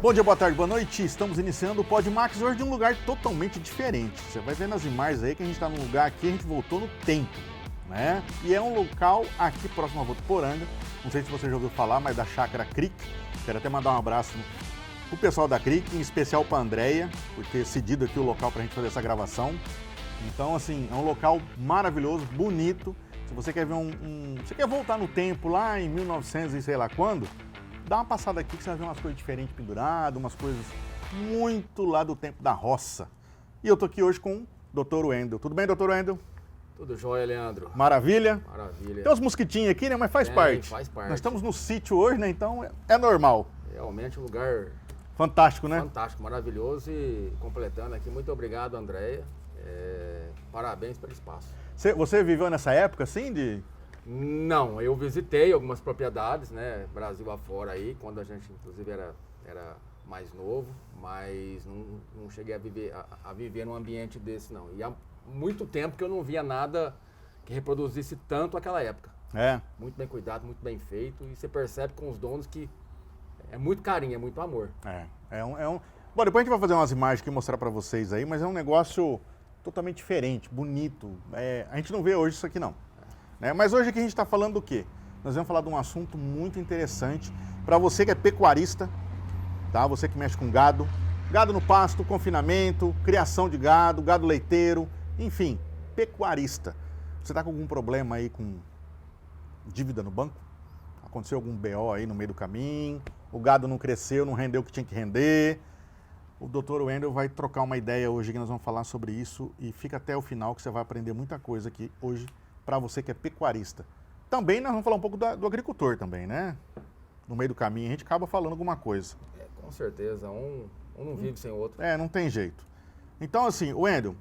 Bom dia, boa tarde, boa noite. Estamos iniciando o Podmax hoje de um lugar totalmente diferente. Você vai ver nas imagens aí que a gente está num lugar aqui, a gente voltou no tempo, né? E é um local aqui próximo a Votuporanga. Não sei se você já ouviu falar, mas da Chácara Crick. Quero até mandar um abraço pro pessoal da Crick, em especial para a Andréia, por ter cedido aqui o local para a gente fazer essa gravação. Então, assim, é um local maravilhoso, bonito. Se você quer ver você quer voltar no tempo, lá em 1900 e sei lá quando, dá uma passada aqui que você vai ver umas coisas diferentes penduradas, umas coisas muito lá do tempo da roça. E eu tô aqui hoje com o Dr. Wendel. Tudo bem, Dr. Wendel? Tudo jóia, Leandro. Maravilha? Maravilha. Tem uns mosquitinhos aqui, né? Mas faz parte. Faz parte. Nós estamos no sítio hoje, né? Então é normal. Realmente um lugar fantástico, né? Fantástico, maravilhoso. E completando aqui, muito obrigado, Andréia. Parabéns pelo espaço. Você viveu nessa época, assim, de... Não, eu visitei algumas propriedades, né, Brasil afora aí, quando a gente, inclusive, era mais novo, mas não cheguei a viver num ambiente desse, não. E há muito tempo que eu não via nada que reproduzisse tanto aquela época. É. Muito bem cuidado, muito bem feito, e você percebe com os donos que é muito carinho, é muito amor. Bom, depois a gente vai fazer umas imagens aqui e mostrar pra vocês aí, mas é um negócio totalmente diferente, bonito. A gente não vê hoje isso aqui, não. Mas hoje aqui a gente está falando do quê? Nós vamos falar de um assunto muito interessante para você que é pecuarista, tá? Você que mexe com gado, gado no pasto, confinamento, criação de gado, gado leiteiro, enfim, pecuarista. Você está com algum problema aí com dívida no banco? Aconteceu algum BO aí no meio do caminho? O gado não cresceu, não rendeu o que tinha que render? O Dr. Wendel vai trocar uma ideia hoje que nós vamos falar sobre isso e fica até o final que você vai aprender muita coisa aqui hoje para você que é pecuarista. Também nós vamos falar um pouco do agricultor também, né? No meio do caminho a gente acaba falando alguma coisa. Com certeza, um não vive sem o outro. Não tem jeito. Então, assim, Wendel,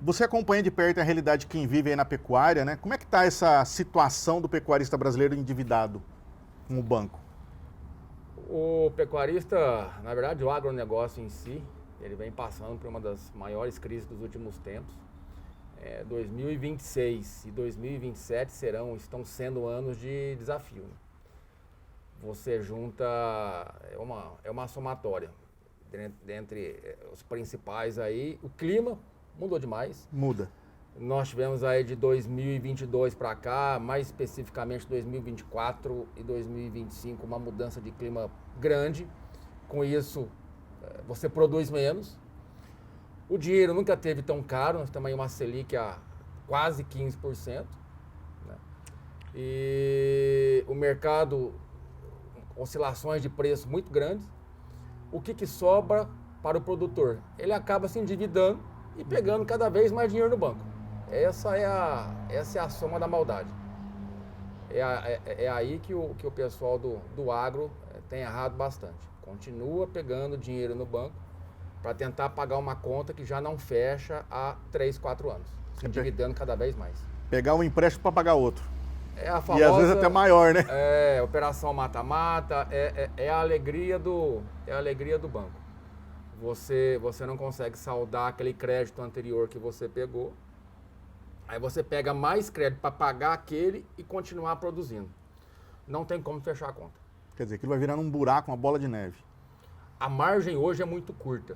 você acompanha de perto a realidade de quem vive aí na pecuária, né? Como é que está essa situação do pecuarista brasileiro endividado com o banco? O pecuarista, na verdade, o agronegócio em si, ele vem passando por uma das maiores crises dos últimos tempos. 2026 e 2027 estão sendo anos de desafio. Né? Você junta, é uma somatória dentre os principais aí. O clima mudou demais. Muda. Nós tivemos aí de 2022 para cá, mais especificamente 2024 e 2025, uma mudança de clima grande. Com isso, você produz menos. O dinheiro nunca teve tão caro, nós temos aí uma Selic a quase 15%. Né? E o mercado, oscilações de preço muito grandes. O que sobra para o produtor? Ele acaba se endividando e pegando cada vez mais dinheiro no banco. Essa é a soma da maldade. É aí que o pessoal do agro tem errado bastante. Continua pegando dinheiro no banco para tentar pagar uma conta que já não fecha há 3, 4 anos, se endividando cada vez mais. Pegar um empréstimo para pagar outro. A famosa, e às vezes até maior, né? Operação mata-mata, a alegria do banco. Você não consegue saldar aquele crédito anterior que você pegou, aí você pega mais crédito para pagar aquele e continuar produzindo. Não tem como fechar a conta. Quer dizer, aquilo vai virando um buraco, uma bola de neve. A margem hoje é muito curta.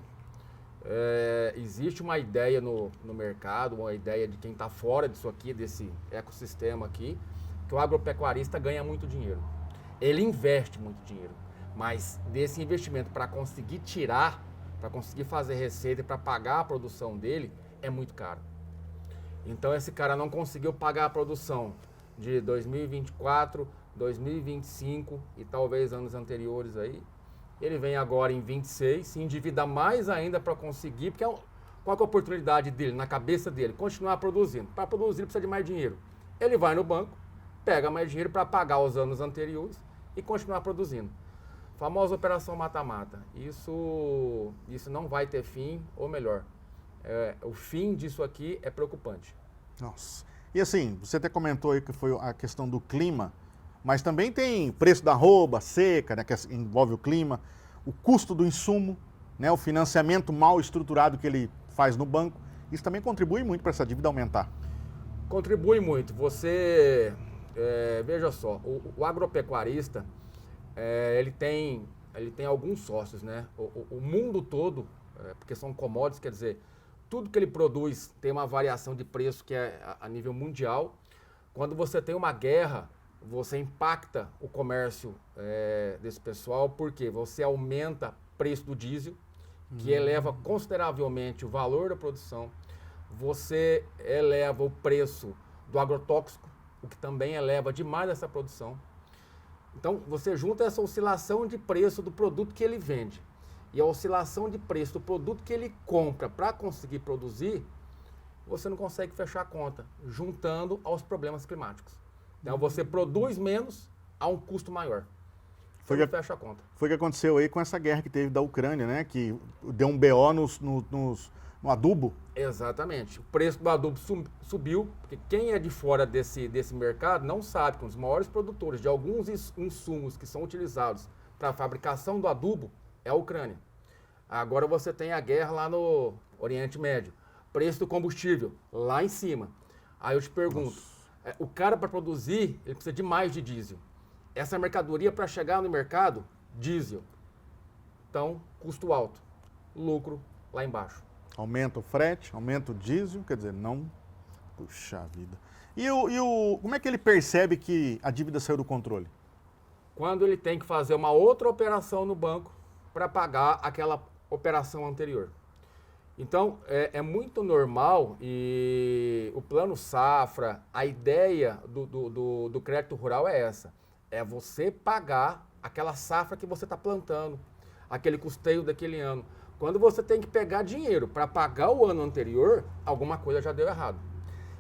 Existe uma ideia no mercado, uma ideia de quem está fora disso aqui, desse ecossistema aqui, que o agropecuarista ganha muito dinheiro. Ele investe muito dinheiro, mas desse investimento para conseguir tirar, para conseguir fazer receita e para pagar a produção dele, é muito caro. Então esse cara não conseguiu pagar a produção de 2024, 2025 e talvez anos anteriores aí. Ele vem agora em 26, se endivida mais ainda para conseguir, porque qual que é a oportunidade dele, na cabeça dele? Continuar produzindo. Para produzir ele precisa de mais dinheiro. Ele vai no banco, pega mais dinheiro para pagar os anos anteriores e continuar produzindo. Famosa operação mata-mata. Isso não vai ter fim, ou melhor, o fim disso aqui é preocupante. Nossa. E assim, você até comentou aí que foi a questão do clima, mas também tem preço da arroba, seca, né, que envolve o clima, o custo do insumo, né, o financiamento mal estruturado que ele faz no banco. Isso também contribui muito para essa dívida aumentar. Contribui muito. Você, veja só, o agropecuarista, ele tem ele tem alguns sócios, né? O mundo todo, porque são commodities, quer dizer, tudo que ele produz tem uma variação de preço que é a nível mundial. Quando você tem uma guerra, você impacta o comércio desse pessoal, porque você aumenta o preço do diesel, que eleva consideravelmente o valor da produção. Você eleva o preço do agrotóxico, o que também eleva demais essa produção. Então, você junta essa oscilação de preço do produto que ele vende e a oscilação de preço do produto que ele compra para conseguir produzir, você não consegue fechar a conta, juntando aos problemas climáticos. Então, você produz menos a um custo maior. Você não fecha a conta. Foi o que aconteceu aí com essa guerra que teve da Ucrânia, né? Que deu um BO no adubo. Exatamente. O preço do adubo subiu, porque quem é de fora desse mercado não sabe que os maiores produtores de alguns insumos que são utilizados para a fabricação do adubo é a Ucrânia. Agora você tem a guerra lá no Oriente Médio. Preço do combustível lá em cima. Aí eu te pergunto, o cara para produzir, ele precisa de mais de diesel. Essa mercadoria para chegar no mercado, diesel. Então, custo alto, lucro lá embaixo. Aumenta o frete, aumenta o diesel, quer dizer, não... Puxa vida. Como é que ele percebe que a dívida saiu do controle? Quando ele tem que fazer uma outra operação no banco para pagar aquela operação anterior. Então, é muito normal e o plano safra, a ideia do crédito rural é essa. É você pagar aquela safra que você está plantando, aquele custeio daquele ano. Quando você tem que pegar dinheiro para pagar o ano anterior, alguma coisa já deu errado.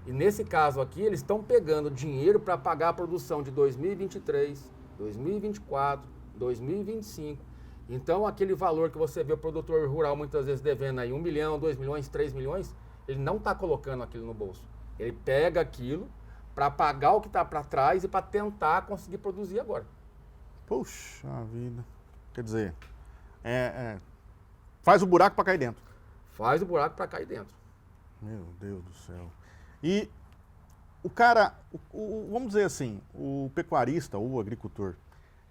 E nesse caso aqui, eles estão pegando dinheiro para pagar a produção de 2023, 2024, 2025. Então, aquele valor que você vê o produtor rural muitas vezes devendo aí 1 milhão, 2 milhões, 3 milhões, ele não está colocando aquilo no bolso. Ele pega aquilo para pagar o que está para trás e para tentar conseguir produzir agora. Puxa vida. Quer dizer, faz o buraco para cair dentro. Faz o buraco para cair dentro. Meu Deus do céu. E o cara, vamos dizer assim, o pecuarista, o agricultor,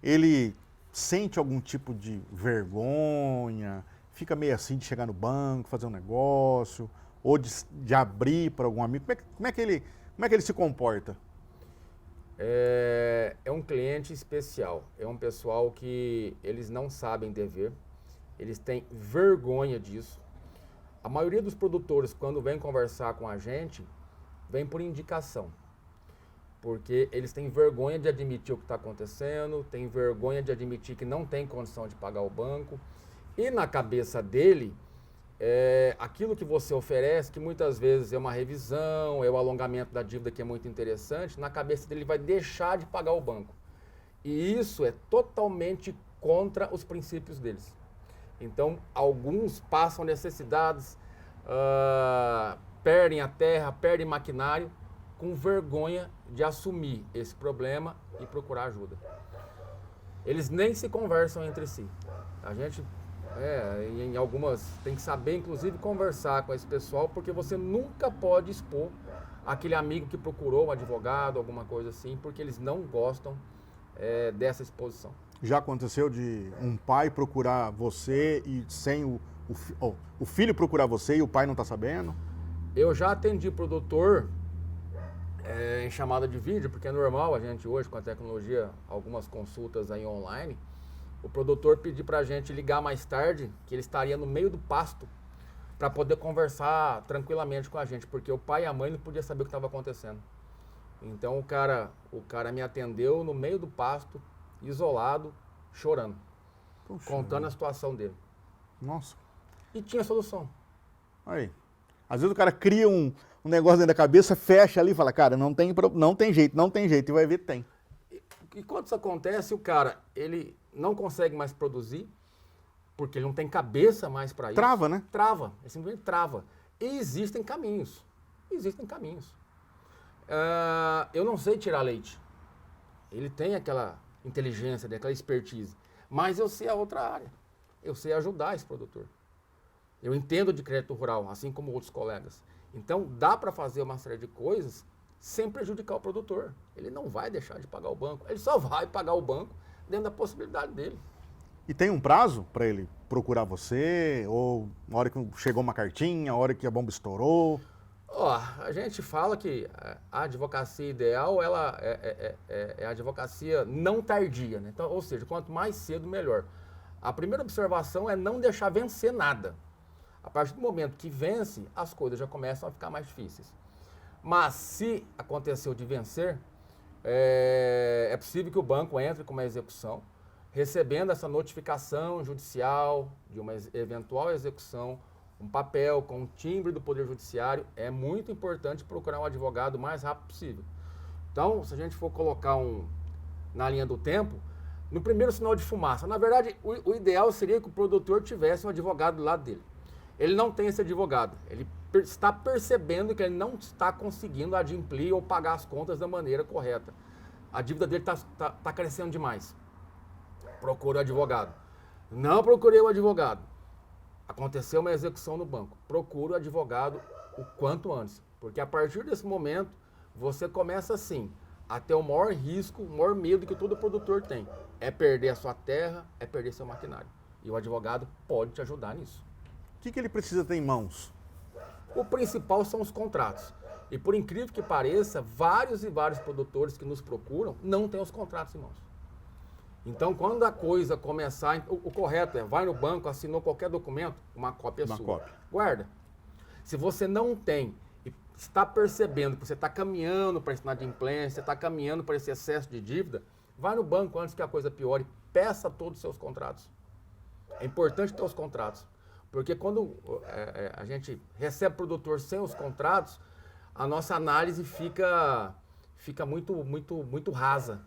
ele sente algum tipo de vergonha, fica meio assim de chegar no banco, fazer um negócio, ou de abrir para algum amigo. Como é que ele se comporta? É um cliente especial, é um pessoal que eles não sabem dever, eles têm vergonha disso. A maioria dos produtores, quando vem conversar com a gente, vem por indicação. Porque eles têm vergonha de admitir o que está acontecendo, têm vergonha de admitir que não tem condição de pagar o banco. E na cabeça dele, aquilo que você oferece, que muitas vezes é uma revisão, é o alongamento da dívida que é muito interessante, na cabeça dele ele vai deixar de pagar o banco. E isso é totalmente contra os princípios deles. Então, alguns passam necessidades, perdem a terra, perdem maquinário, com vergonha de assumir esse problema e procurar ajuda. Eles nem se conversam entre si. A gente, em algumas, tem que saber, inclusive, conversar com esse pessoal, porque você nunca pode expor aquele amigo que procurou um advogado, alguma coisa assim, porque eles não gostam dessa exposição. Já aconteceu de um pai procurar você e sem o filho procurar você e o pai não está sabendo? Eu já atendi produtor em chamada de vídeo, porque é normal a gente hoje com a tecnologia, algumas consultas aí online, o produtor pedir pra gente ligar mais tarde, que ele estaria no meio do pasto, para poder conversar tranquilamente com a gente, porque o pai e a mãe não podiam saber o que estava acontecendo. Então o cara me atendeu no meio do pasto, isolado, chorando, contando a situação dele. Nossa. E tinha solução. Aí. Às vezes o cara cria um negócio dentro da cabeça, fecha ali e fala, cara, não tem jeito, e vai ver que tem. E quando isso acontece, o cara, ele não consegue mais produzir, porque ele não tem cabeça mais para isso. Trava, né? Trava, ele simplesmente trava. E existem caminhos. Eu não sei tirar leite. Ele tem aquela inteligência, aquela expertise. Mas eu sei a outra área. Eu sei ajudar esse produtor. Eu entendo de crédito rural, assim como outros colegas. Então, dá para fazer uma série de coisas sem prejudicar o produtor. Ele não vai deixar de pagar o banco. Ele só vai pagar o banco dentro da possibilidade dele. E tem um prazo para ele procurar você? Ou na hora que chegou uma cartinha, a hora que a bomba estourou? Ó, a gente fala que a advocacia ideal, ela é a advocacia não tardia, né? Então, ou seja, quanto mais cedo, melhor. A primeira observação é não deixar vencer nada. A partir do momento que vence, as coisas já começam a ficar mais difíceis. Mas se aconteceu de vencer, é possível que o banco entre com uma execução, recebendo essa notificação judicial de uma eventual execução, um papel com um timbre do Poder Judiciário. É muito importante procurar um advogado o mais rápido possível. Então, se a gente for colocar na linha do tempo, no primeiro sinal de fumaça, na verdade, o ideal seria que o produtor tivesse um advogado do lado dele. Ele não tem esse advogado, ele está percebendo que ele não está conseguindo adimplir ou pagar as contas da maneira correta. A dívida dele está crescendo demais. Procura o advogado. Não procurei o advogado. Aconteceu uma execução no banco. Procura o advogado o quanto antes. Porque a partir desse momento, você começa assim, a ter o maior risco, o maior medo que todo produtor tem. É perder a sua terra, é perder seu maquinário. E o advogado pode te ajudar nisso. O que ele precisa ter em mãos? O principal são os contratos. E por incrível que pareça, vários e vários produtores que nos procuram não têm os contratos em mãos. Então, quando a coisa começar, o correto é, vai no banco, assinou qualquer documento, uma cópia sua. Cópia. Guarda. Se você não tem e está percebendo que você está caminhando para esse inadimplência, está caminhando para esse excesso de dívida, vai no banco antes que a coisa piore, peça todos os seus contratos. É importante ter os contratos. Porque quando a gente recebe produtor sem os contratos, a nossa análise fica muito rasa.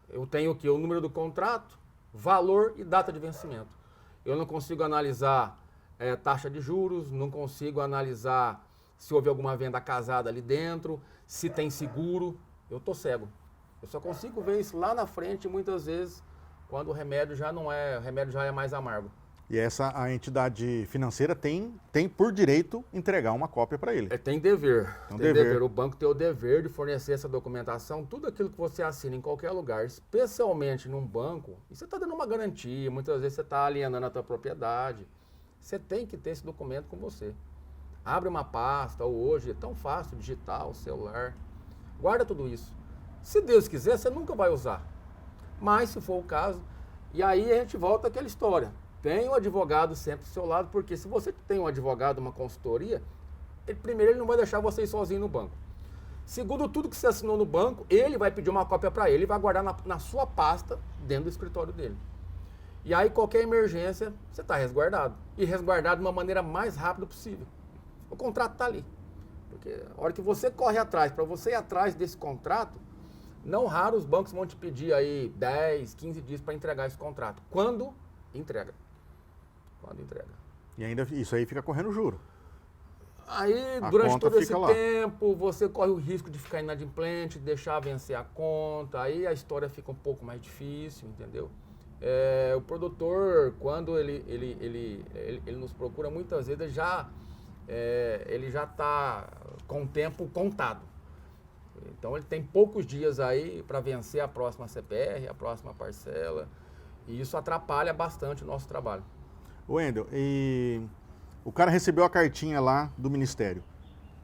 Eu tenho o número do contrato, valor e data de vencimento. Eu não consigo analisar taxa de juros, não consigo analisar se houve alguma venda casada ali dentro, se tem seguro. Eu estou cego. Eu só consigo ver isso lá na frente, muitas vezes, quando o remédio já é mais amargo. E a entidade financeira tem por direito entregar uma cópia para ele. Tem dever. Tem dever. O banco tem o dever de fornecer essa documentação, tudo aquilo que você assina em qualquer lugar, especialmente num banco, e você está dando uma garantia, muitas vezes você está alienando a tua propriedade. Você tem que ter esse documento com você. Abre uma pasta, ou hoje é tão fácil, digital, celular. Guarda tudo isso. Se Deus quiser, você nunca vai usar. Mas se for o caso, e aí a gente volta àquela história. Tem um advogado sempre do seu lado, porque se você tem um advogado, uma consultoria, primeiro ele não vai deixar você ir sozinho no banco. Segundo, tudo que você assinou no banco, ele vai pedir uma cópia para ele e vai guardar na sua pasta dentro do escritório dele. E aí qualquer emergência, você está resguardado. E resguardado de uma maneira mais rápida possível. O contrato está ali. Porque a hora que você corre atrás, para você ir atrás desse contrato, não raro os bancos vão te pedir aí 10, 15 dias para entregar esse contrato. Quando entrega. E ainda isso aí fica correndo juro. Aí, durante todo esse tempo, você corre o risco de ficar inadimplente, deixar vencer a conta, aí a história fica um pouco mais difícil, entendeu? O produtor, quando ele nos procura, muitas vezes ele já está com o tempo contado. Então, ele tem poucos dias aí para vencer a próxima CPR, a próxima parcela, e isso atrapalha bastante o nosso trabalho. Wendel, e o cara recebeu a cartinha lá do Ministério.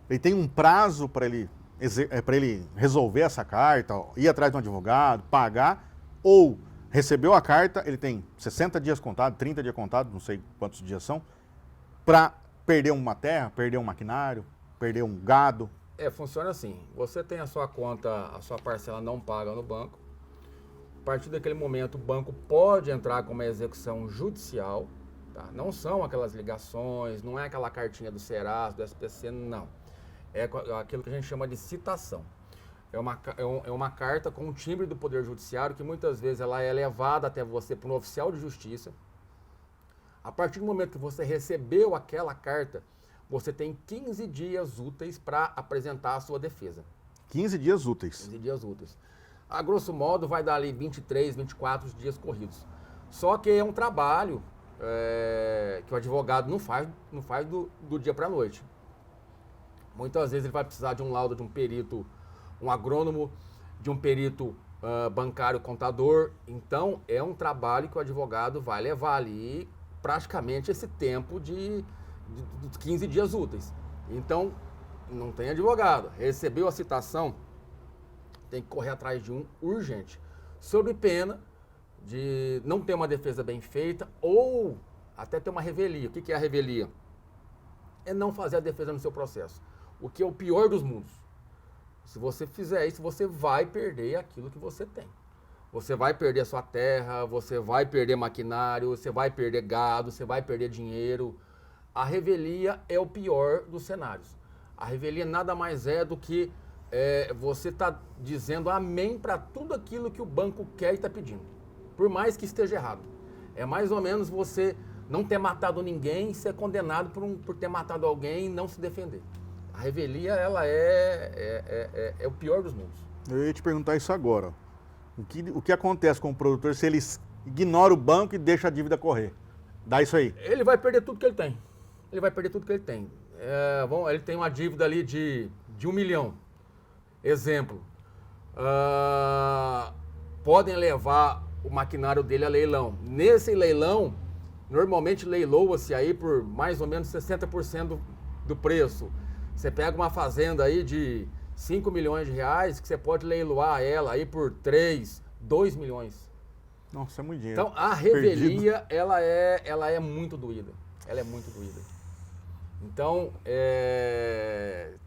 Ele tem um prazo para ele resolver essa carta, ir atrás de um advogado, pagar, ou recebeu a carta, ele tem 60 dias contado, 30 dias contado, não sei quantos dias são, para perder uma terra, perder um maquinário, perder um gado? Funciona assim. Você tem a sua conta, a sua parcela não paga no banco. A partir daquele momento, o banco pode entrar com uma execução judicial. Tá? Não são aquelas ligações, não é aquela cartinha do Serasa, do SPC, não. É aquilo que a gente chama de citação. É uma carta com um timbre do Poder Judiciário que muitas vezes ela é levada até você por um oficial de justiça. A partir do momento que você recebeu aquela carta, você tem 15 dias úteis para apresentar a sua defesa. 15 dias úteis? 15 dias úteis. A grosso modo vai dar ali 23, 24 dias corridos. Só que é um trabalho que o advogado não faz do dia para a noite. Muitas vezes ele vai precisar de um laudo de um perito, um agrônomo, de um perito bancário, contador. Então, é um trabalho que o advogado vai levar ali praticamente esse tempo de 15 dias úteis. Então, não tem advogado. Recebeu a citação, tem que correr atrás de um urgente. Sob pena de não ter uma defesa bem feita ou até ter uma revelia. O que é a revelia? É não fazer a defesa no seu processo. O que é o pior dos mundos. Se você fizer isso, você vai perder aquilo que você tem. Você vai perder a sua terra, você vai perder maquinário, você vai perder gado, você vai perder dinheiro. A revelia é o pior dos cenários. A revelia nada mais é do que você está dizendo amém para tudo aquilo que o banco quer e está pedindo. Por mais que esteja errado. É mais ou menos você não ter matado ninguém e ser condenado por ter matado alguém e não se defender. A revelia, ela é o pior dos mundos. Eu ia te perguntar isso agora. O que acontece com o produtor se ele ignora o banco e deixa a dívida correr? Dá isso aí. Ele vai perder tudo que ele tem. Ele vai perder tudo que ele tem. Ele tem uma dívida ali de 1 milhão. Exemplo. Podem levar o maquinário dele a leilão. Nesse leilão, normalmente leiloa-se aí por mais ou menos 60% do preço. Você pega uma fazenda aí de 5 milhões de reais, que você pode leiloar ela aí por 3, 2 milhões. Nossa, é muito dinheiro. Então, a revelia, ela é muito doída. Ela é muito doída. Então,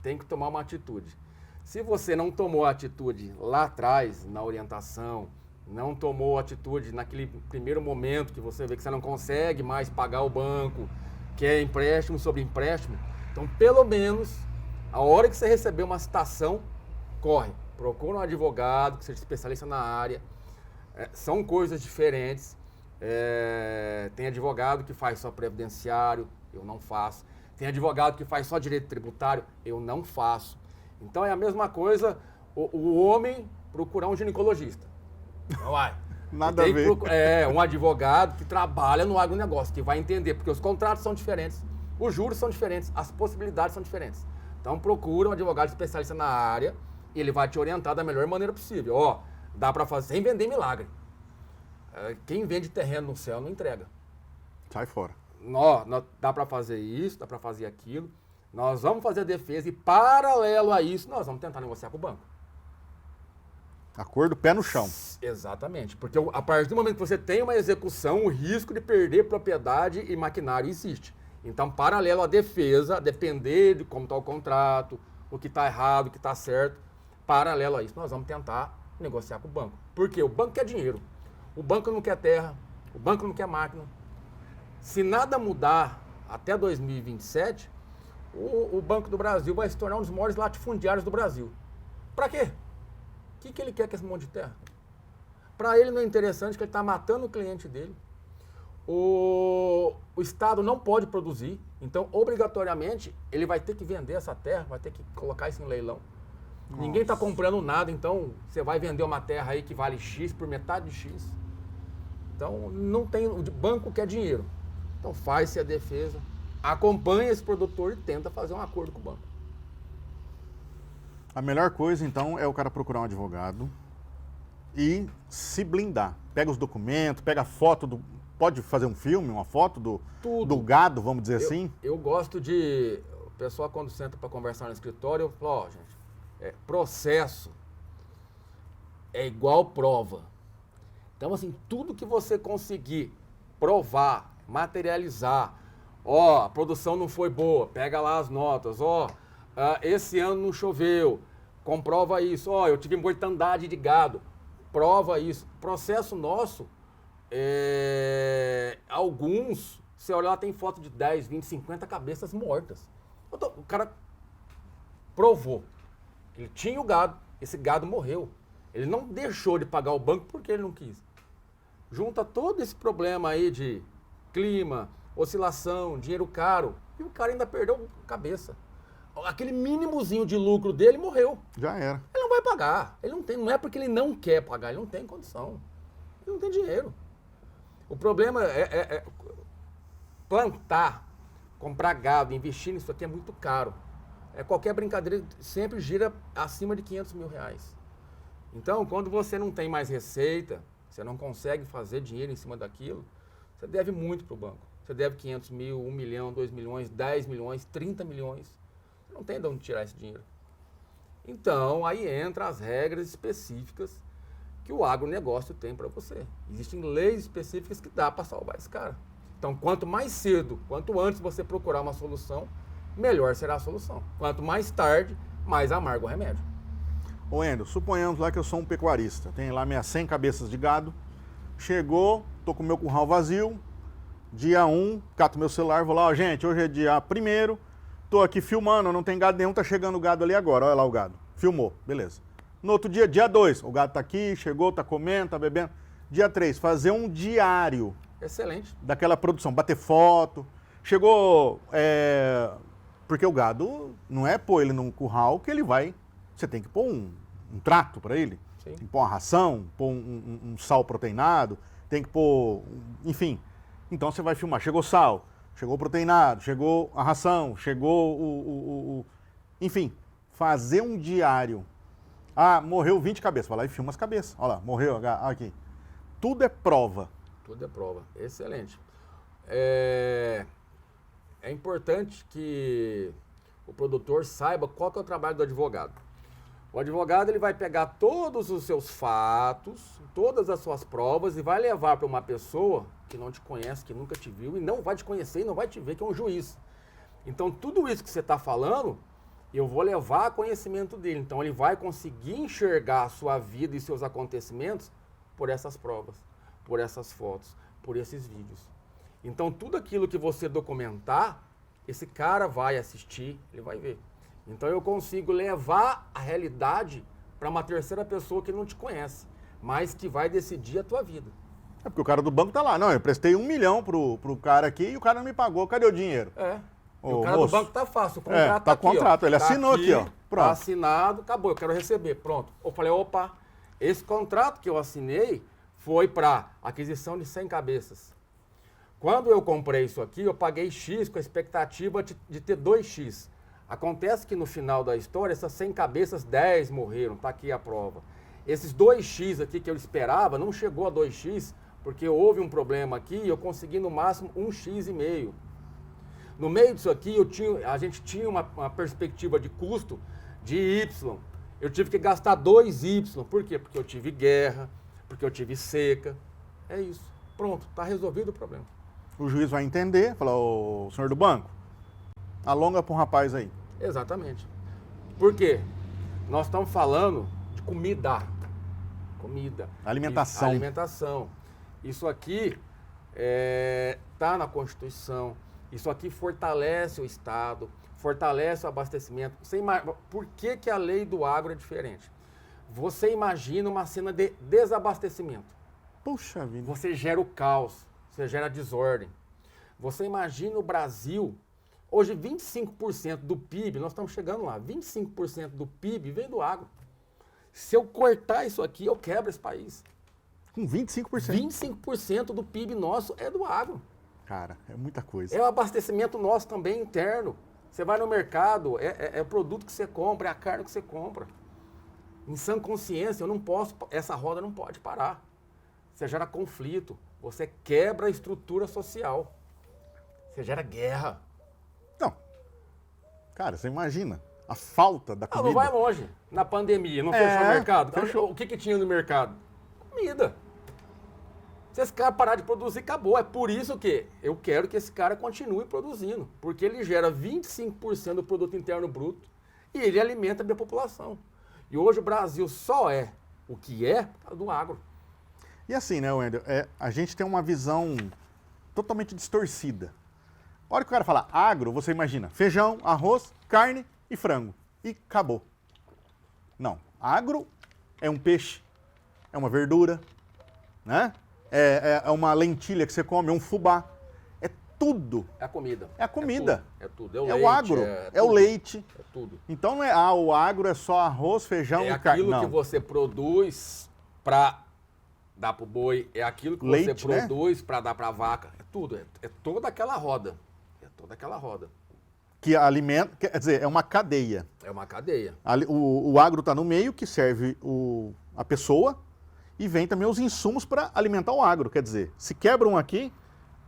tem que tomar uma atitude. Se você não tomou a atitude lá atrás, na orientação, não tomou atitude naquele primeiro momento que você vê que você não consegue mais pagar o banco, que é empréstimo sobre empréstimo, então, pelo menos, a hora que você receber uma citação, corre. Procura um advogado que seja especialista na área. São coisas diferentes. Tem advogado que faz só previdenciário, eu não faço. Tem advogado que faz só direito tributário, eu não faço. Então, é a mesma coisa o homem procurar um ginecologista. Não vai. Nada a ver. Um advogado que trabalha no agronegócio, que vai entender, porque os contratos são diferentes. Os juros são diferentes, as possibilidades são diferentes. Então procura um advogado especialista na área e ele vai te orientar da melhor maneira possível. Dá para fazer sem vender milagre. Quem vende terreno no céu não entrega. Sai fora. Dá para fazer isso, dá para fazer aquilo. Nós vamos fazer a defesa e paralelo a isso, nós vamos tentar negociar com o banco. Acordo pé no chão. Exatamente, porque a partir do momento que você tem uma execução, o risco de perder propriedade e maquinário existe. Então, paralelo à defesa, a depender de como está o contrato, o que está errado, o que está certo, paralelo a isso, nós vamos tentar negociar com o banco. Por quê? O banco quer dinheiro. O banco não quer terra, o banco não quer máquina. Se nada mudar até 2027, o Banco do Brasil vai se tornar um dos maiores latifundiários do Brasil. Para quê? O que ele quer com esse monte de terra? Para ele não é interessante que ele está matando o cliente dele. O Estado não pode produzir, então, obrigatoriamente, ele vai ter que vender essa terra, vai ter que colocar isso em leilão. Nossa. Ninguém está comprando nada, então você vai vender uma terra aí que vale X por metade de X. Então, não tem, o banco quer dinheiro. Então, faz-se a defesa, acompanha esse produtor e tenta fazer um acordo com o banco. A melhor coisa, então, é o cara procurar um advogado e se blindar. Pega os documentos, pega a foto do... Pode fazer um filme, uma foto do gado, vamos dizer assim? Eu gosto de... O pessoal, quando senta para conversar no escritório, eu falo, gente, processo é igual prova. Então, assim, tudo que você conseguir provar, materializar, a produção não foi boa, pega lá as notas, esse ano não choveu, comprova isso, eu tive mortandade de gado, prova isso. Processo nosso... alguns, você olha lá, tem foto de 10, 20, 50 cabeças mortas. O cara provou que ele tinha o gado, esse gado morreu. Ele não deixou de pagar o banco porque ele não quis. Junta todo esse problema aí de clima, oscilação, dinheiro caro, e o cara ainda perdeu a cabeça. Aquele mínimozinho de lucro dele morreu. Já era. Ele não vai pagar. Ele não tem, não é porque ele não quer pagar, ele não tem condição. Ele não tem dinheiro. O problema é plantar, comprar gado, investir nisso aqui é muito caro. Qualquer brincadeira sempre gira acima de 500 mil reais. Então, quando você não tem mais receita, você não consegue fazer dinheiro em cima daquilo, você deve muito para o banco. Você deve 500 mil, 1 milhão, 2 milhões, 10 milhões, 30 milhões. Você não tem de onde tirar esse dinheiro. Então, aí entra as regras específicas que o agronegócio tem para você. Existem leis específicas que dá para salvar esse cara. Então, quanto mais cedo, quanto antes você procurar uma solução, melhor será a solução. Quanto mais tarde, mais amargo o remédio. Ô, Endo, suponhamos lá que eu sou um pecuarista. Tenho lá minhas 100 cabeças de gado. Chegou, tô com o meu curral vazio. Dia 1, cato meu celular, vou lá, ó, gente, hoje é dia 1º. Tô aqui filmando, não tem gado nenhum, tá chegando o gado ali agora. Olha lá o gado. Filmou, beleza. No outro dia, dia 2, o gado tá aqui, chegou, tá comendo, tá bebendo. Dia 3, fazer um diário. Excelente. Daquela produção, bater foto. Chegou, porque o gado não é pôr ele num curral que ele vai... Você tem que pôr um trato para ele. Sim. Tem que pôr uma ração, pôr um sal proteinado, tem que pôr... Enfim. Então você vai filmar. Chegou sal, chegou o proteinado, chegou a ração, chegou enfim, fazer um diário. Ah, morreu 20 cabeças. Vai lá e filma as cabeças. Olha lá, morreu aqui. Tudo é prova. Tudo é prova. Excelente. É importante que o produtor saiba qual que é o trabalho do advogado. O advogado ele vai pegar todos os seus fatos, todas as suas provas e vai levar para uma pessoa que não te conhece, que nunca te viu e não vai te conhecer e não vai te ver, que é um juiz. Então, tudo isso que você está falando, eu vou levar a conhecimento dele. Então, ele vai conseguir enxergar a sua vida e seus acontecimentos por essas provas, por essas fotos, por esses vídeos. Então, tudo aquilo que você documentar, esse cara vai assistir, ele vai ver. Então, eu consigo levar a realidade para uma terceira pessoa que não te conhece, mas que vai decidir a tua vida. É porque o cara do banco tá lá. Não, eu prestei 1 milhão pro cara aqui e o cara não me pagou. Cadê o dinheiro? O cara moço, do banco tá fácil, o contrato tá aqui, contrato, ó. ele assinou aqui, ó. Pronto. Tá assinado, acabou, eu quero receber, pronto. Eu falei, opa, esse contrato que eu assinei foi para aquisição de 100 cabeças. Quando eu comprei isso aqui, eu paguei X com a expectativa de ter 2X. Acontece que no final da história, essas 100 cabeças, 10 morreram, tá aqui a prova. Esses 2X aqui que eu esperava, não chegou a 2X, porque houve um problema aqui e eu consegui no máximo 1,5x. No meio disso aqui, a gente tinha uma perspectiva de custo de Y. Eu tive que gastar 2Y. Por quê? Porque eu tive guerra, porque eu tive seca. É isso. Pronto, está resolvido o problema. O juiz vai entender, falar, ô senhor do banco, alonga para um rapaz aí. Exatamente. Por quê? Nós estamos falando de comida. Comida. Alimentação. Alimentação. Isso aqui está na Constituição. Isso aqui fortalece o Estado, fortalece o abastecimento. Por que a lei do agro é diferente? Você imagina uma cena de desabastecimento. Puxa vida. Você gera o caos, você gera a desordem. Você imagina o Brasil, hoje 25% do PIB, nós estamos chegando lá, 25% do PIB vem do agro. Se eu cortar isso aqui, eu quebro esse país. Com 25%? 25% do PIB nosso é do agro. Cara, é muita coisa. É o abastecimento nosso também interno. Você vai no mercado, é o produto que você compra, é a carne que você compra. Em sã consciência, essa roda não pode parar. Você gera conflito, você quebra a estrutura social. Você gera guerra. Não. Cara, você imagina a falta da comida. Não vai longe. Na pandemia, não fechou o mercado? Fechou. O que tinha no mercado? Comida. Se esse cara parar de produzir, acabou. É por isso que eu quero que esse cara continue produzindo. Porque ele gera 25% do produto interno bruto e ele alimenta a minha população. E hoje o Brasil só é o que é do agro. E assim, né, Wendel? A gente tem uma visão totalmente distorcida. A hora que o cara fala agro, você imagina feijão, arroz, carne e frango. E acabou. Não. Agro é um peixe, é uma verdura, né? É uma lentilha que você come, é um fubá. É tudo. É a comida. É a comida. É tudo. É o É leite, o agro. É o leite. É tudo. Então não é, o agro é só arroz, feijão e carne. É aquilo Não. que você produz para dar pro boi, é aquilo que Leite, você produz para dar para a vaca. É tudo. É toda aquela roda. É toda aquela roda. Que alimenta, quer dizer, é uma cadeia. É uma cadeia. O agro está no meio, que serve a pessoa e vem também os insumos para alimentar o agro. Quer dizer, se quebra um aqui,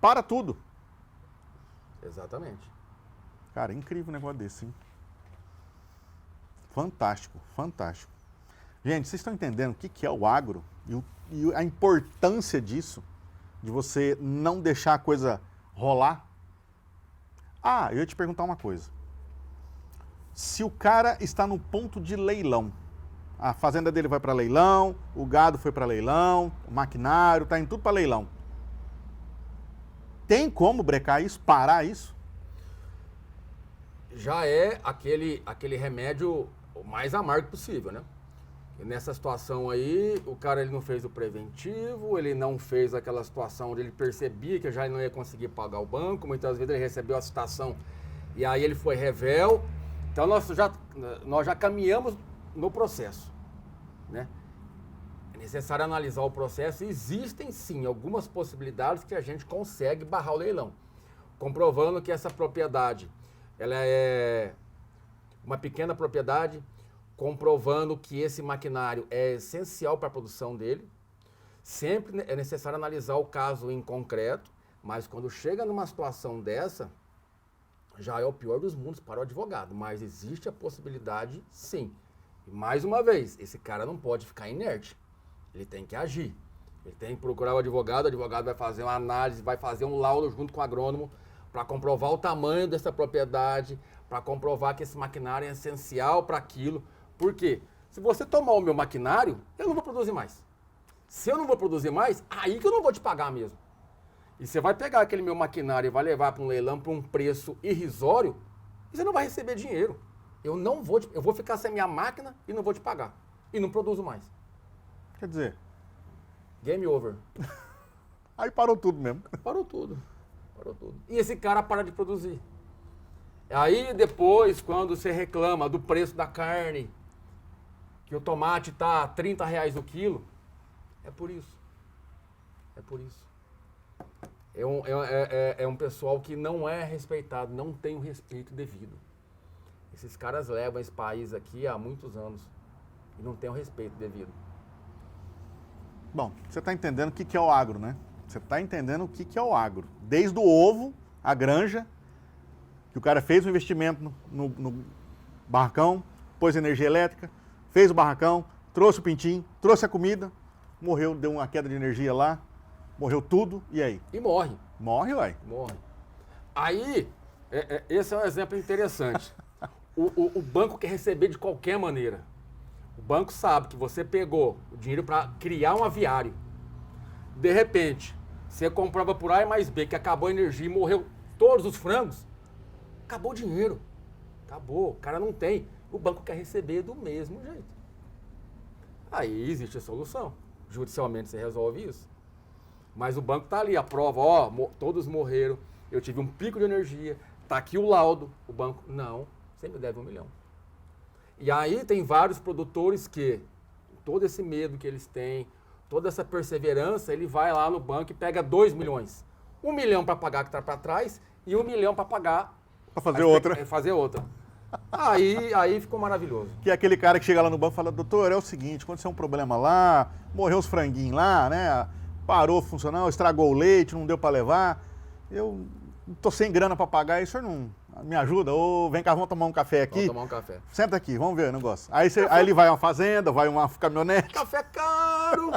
para tudo. Exatamente. Cara, é incrível um negócio desse, hein? Fantástico, fantástico. Gente, vocês estão entendendo o que é o agro e a importância disso, de você não deixar a coisa rolar? Ah, eu ia te perguntar uma coisa. Se o cara está no ponto de leilão, a fazenda dele vai para leilão, o gado foi para leilão, o maquinário, está indo tudo para leilão. Tem como brecar isso, parar isso? Já é aquele remédio o mais amargo possível, né? E nessa situação aí, o cara ele não fez o preventivo, ele não fez aquela situação onde ele percebia que já não ia conseguir pagar o banco, muitas vezes ele recebeu a citação e aí ele foi revel. Então nós já caminhamos no processo, né? É necessário analisar o processo e existem sim algumas possibilidades que a gente consegue barrar o leilão, comprovando que essa propriedade ela é uma pequena propriedade, comprovando que esse maquinário é essencial para a produção dele. Sempre é necessário analisar o caso em concreto, mas quando chega numa situação dessa, já é o pior dos mundos para o advogado, mas existe a possibilidade sim. E mais uma vez, esse cara não pode ficar inerte, ele tem que agir, ele tem que procurar o advogado vai fazer uma análise, vai fazer um laudo junto com o agrônomo para comprovar o tamanho dessa propriedade, para comprovar que esse maquinário é essencial para aquilo. Por quê? Se você tomar o meu maquinário, eu não vou produzir mais. Se eu não vou produzir mais, aí que eu não vou te pagar mesmo. E você vai pegar aquele meu maquinário e vai levar para um leilão por um preço irrisório, e você não vai receber dinheiro. Eu vou ficar sem a minha máquina e não vou te pagar. E não produzo mais. Quer dizer... Game over. Aí parou tudo mesmo. Parou tudo. E esse cara para de produzir. Aí depois, quando você reclama do preço da carne, que o tomate tá R$30 o quilo, é por isso. É um pessoal que não é respeitado, não tem o respeito devido. Esses caras levam esse país aqui há muitos anos e não tem o respeito devido. Bom, você está entendendo o que é o agro, né? Você está entendendo o que é o agro. Desde o ovo, a granja, que o cara fez o investimento no barracão, pôs energia elétrica, fez o barracão, trouxe o pintinho, trouxe a comida, morreu, deu uma queda de energia lá, morreu tudo, e aí? E morre. Morre, uai. Morre. Aí, esse é um exemplo interessante. O banco quer receber de qualquer maneira. O banco sabe que você pegou o dinheiro para criar um aviário. De repente, você comprova por A mais B que acabou a energia e morreu todos os frangos. Acabou o dinheiro. Acabou. O cara não tem. O banco quer receber do mesmo jeito. Aí existe a solução. Judicialmente você resolve isso. Mas o banco tá ali, a prova, todos morreram, eu tive um pico de energia, tá aqui o laudo. O banco, não, você me deve 1 milhão. E aí tem vários produtores que, todo esse medo que eles têm, toda essa perseverança, ele vai lá no banco e pega 2 milhões. 1 milhão para pagar que tá para trás e 1 milhão para pagar. Para fazer outra. Fazer outra. Aí ficou maravilhoso. Que é aquele cara que chega lá no banco e fala, doutor, é o seguinte, aconteceu um problema lá, morreu os franguinhos lá, né? Parou funcionar, estragou o leite, não deu para levar. Eu tô sem grana para pagar, e o senhor não me ajuda? Ou vem cá, vamos tomar um café aqui? Vamos tomar um café. Senta aqui, vamos ver o negócio. Aí ele vai a uma fazenda, vai uma caminhonete. Café caro!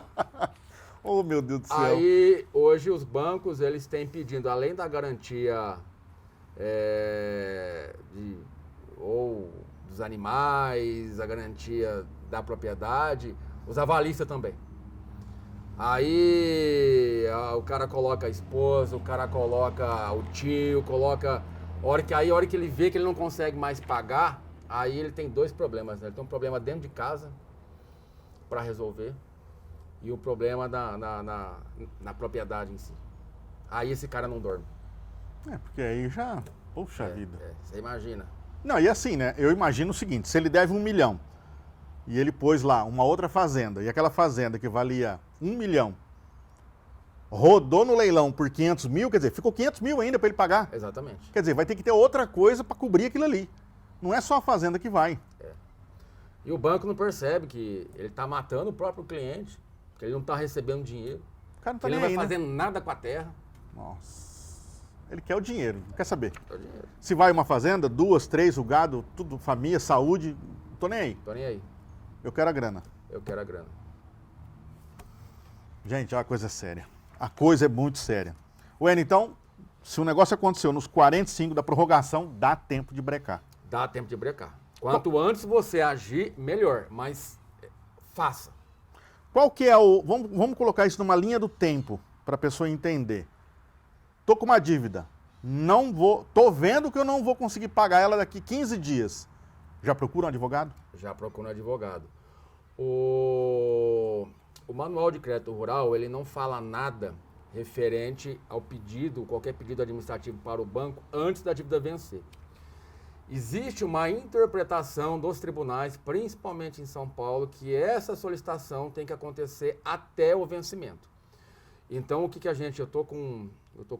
Oh, meu Deus do céu. Aí, hoje, os bancos, eles têm pedindo, além da garantia ou dos animais, a garantia da propriedade, os avalistas também. Aí o cara coloca a esposa, o cara coloca o tio, coloca... A hora que ele vê que ele não consegue mais pagar, aí ele tem 2 problemas, né? Ele tem um problema dentro de casa para resolver e o problema na propriedade em si. Aí esse cara não dorme. Porque aí já... Puxa vida. Você imagina. Não, e assim, né? Eu imagino o seguinte, se ele deve 1 milhão e ele pôs lá uma outra fazenda, e aquela fazenda que valia 1 milhão, rodou no leilão por 500 mil, quer dizer, ficou 500 mil ainda para ele pagar. Exatamente. Quer dizer, vai ter que ter outra coisa para cobrir aquilo ali. Não é só a fazenda que vai. E o banco não percebe que ele está matando o próprio cliente, que ele não está recebendo dinheiro, O cara não que tá ele nem não aí, vai né? fazendo nada com a terra. Nossa. Ele quer o dinheiro, não quer saber. É o dinheiro. Se vai uma fazenda, 2, 3, o gado, tudo, família, saúde, não tô nem aí. Tô nem aí. Eu quero a grana. Eu quero a grana. Gente, a coisa é séria. A coisa é muito séria. Ué, então, se o negócio aconteceu nos 45 da prorrogação, dá tempo de brecar. Dá tempo de brecar. Quanto antes você agir, melhor. Mas faça. Qual que é o... Vamos colocar isso numa linha do tempo, para a pessoa entender. Tô com uma dívida. Tô vendo que eu não vou conseguir pagar ela daqui 15 dias. Já procura um advogado? Já procura um advogado. O Manual de Crédito Rural, ele não fala nada referente ao pedido, qualquer pedido administrativo para o banco antes da dívida vencer. Existe uma interpretação dos tribunais, principalmente em São Paulo, que essa solicitação tem que acontecer até o vencimento. Então, o que a gente... Eu tô com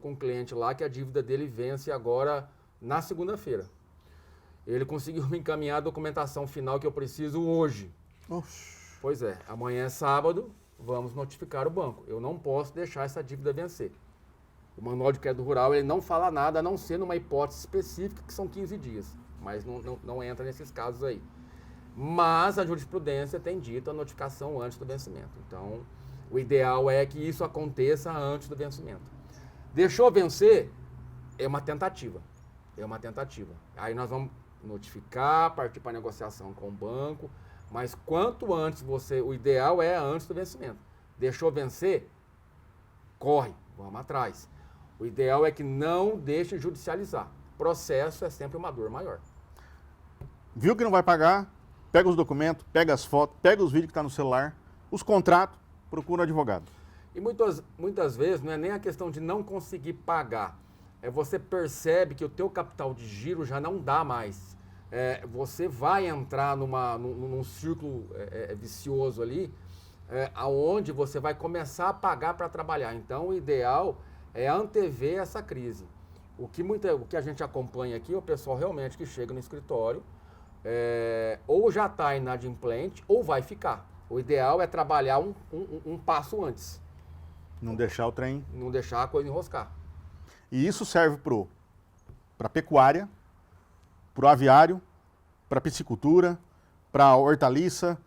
um cliente lá que a dívida dele vence agora na segunda-feira. Ele conseguiu me encaminhar a documentação final que eu preciso hoje. Oxi. Pois é, amanhã é sábado, vamos notificar o banco. Eu não posso deixar essa dívida vencer. O Manual de Crédito Rural, ele não fala nada, a não ser numa hipótese específica, que são 15 dias. Mas não entra nesses casos aí. Mas a jurisprudência tem dito a notificação antes do vencimento. Então, o ideal é que isso aconteça antes do vencimento. Deixou vencer, é uma tentativa. É uma tentativa. Aí nós vamos notificar, partir para a negociação com o banco, mas quanto antes o ideal é antes do vencimento. Deixou vencer, corre, vamos atrás. O ideal é que não deixe judicializar. Processo é sempre uma dor maior. Viu que não vai pagar? Pega os documentos, pega as fotos, pega os vídeos que estão no celular, os contratos, procura um advogado. E muitas vezes não é nem a questão de não conseguir pagar. Você percebe que o teu capital de giro já não dá mais. Você vai entrar num círculo vicioso ali, aonde você vai começar a pagar para trabalhar. Então, o ideal é antever essa crise. O que a gente acompanha aqui é o pessoal realmente que chega no escritório, ou já está inadimplente ou vai ficar. O ideal é trabalhar um passo antes. Não deixar o trem. Não deixar a coisa enroscar. E isso serve para pecuária, para o aviário, para piscicultura, para hortaliça,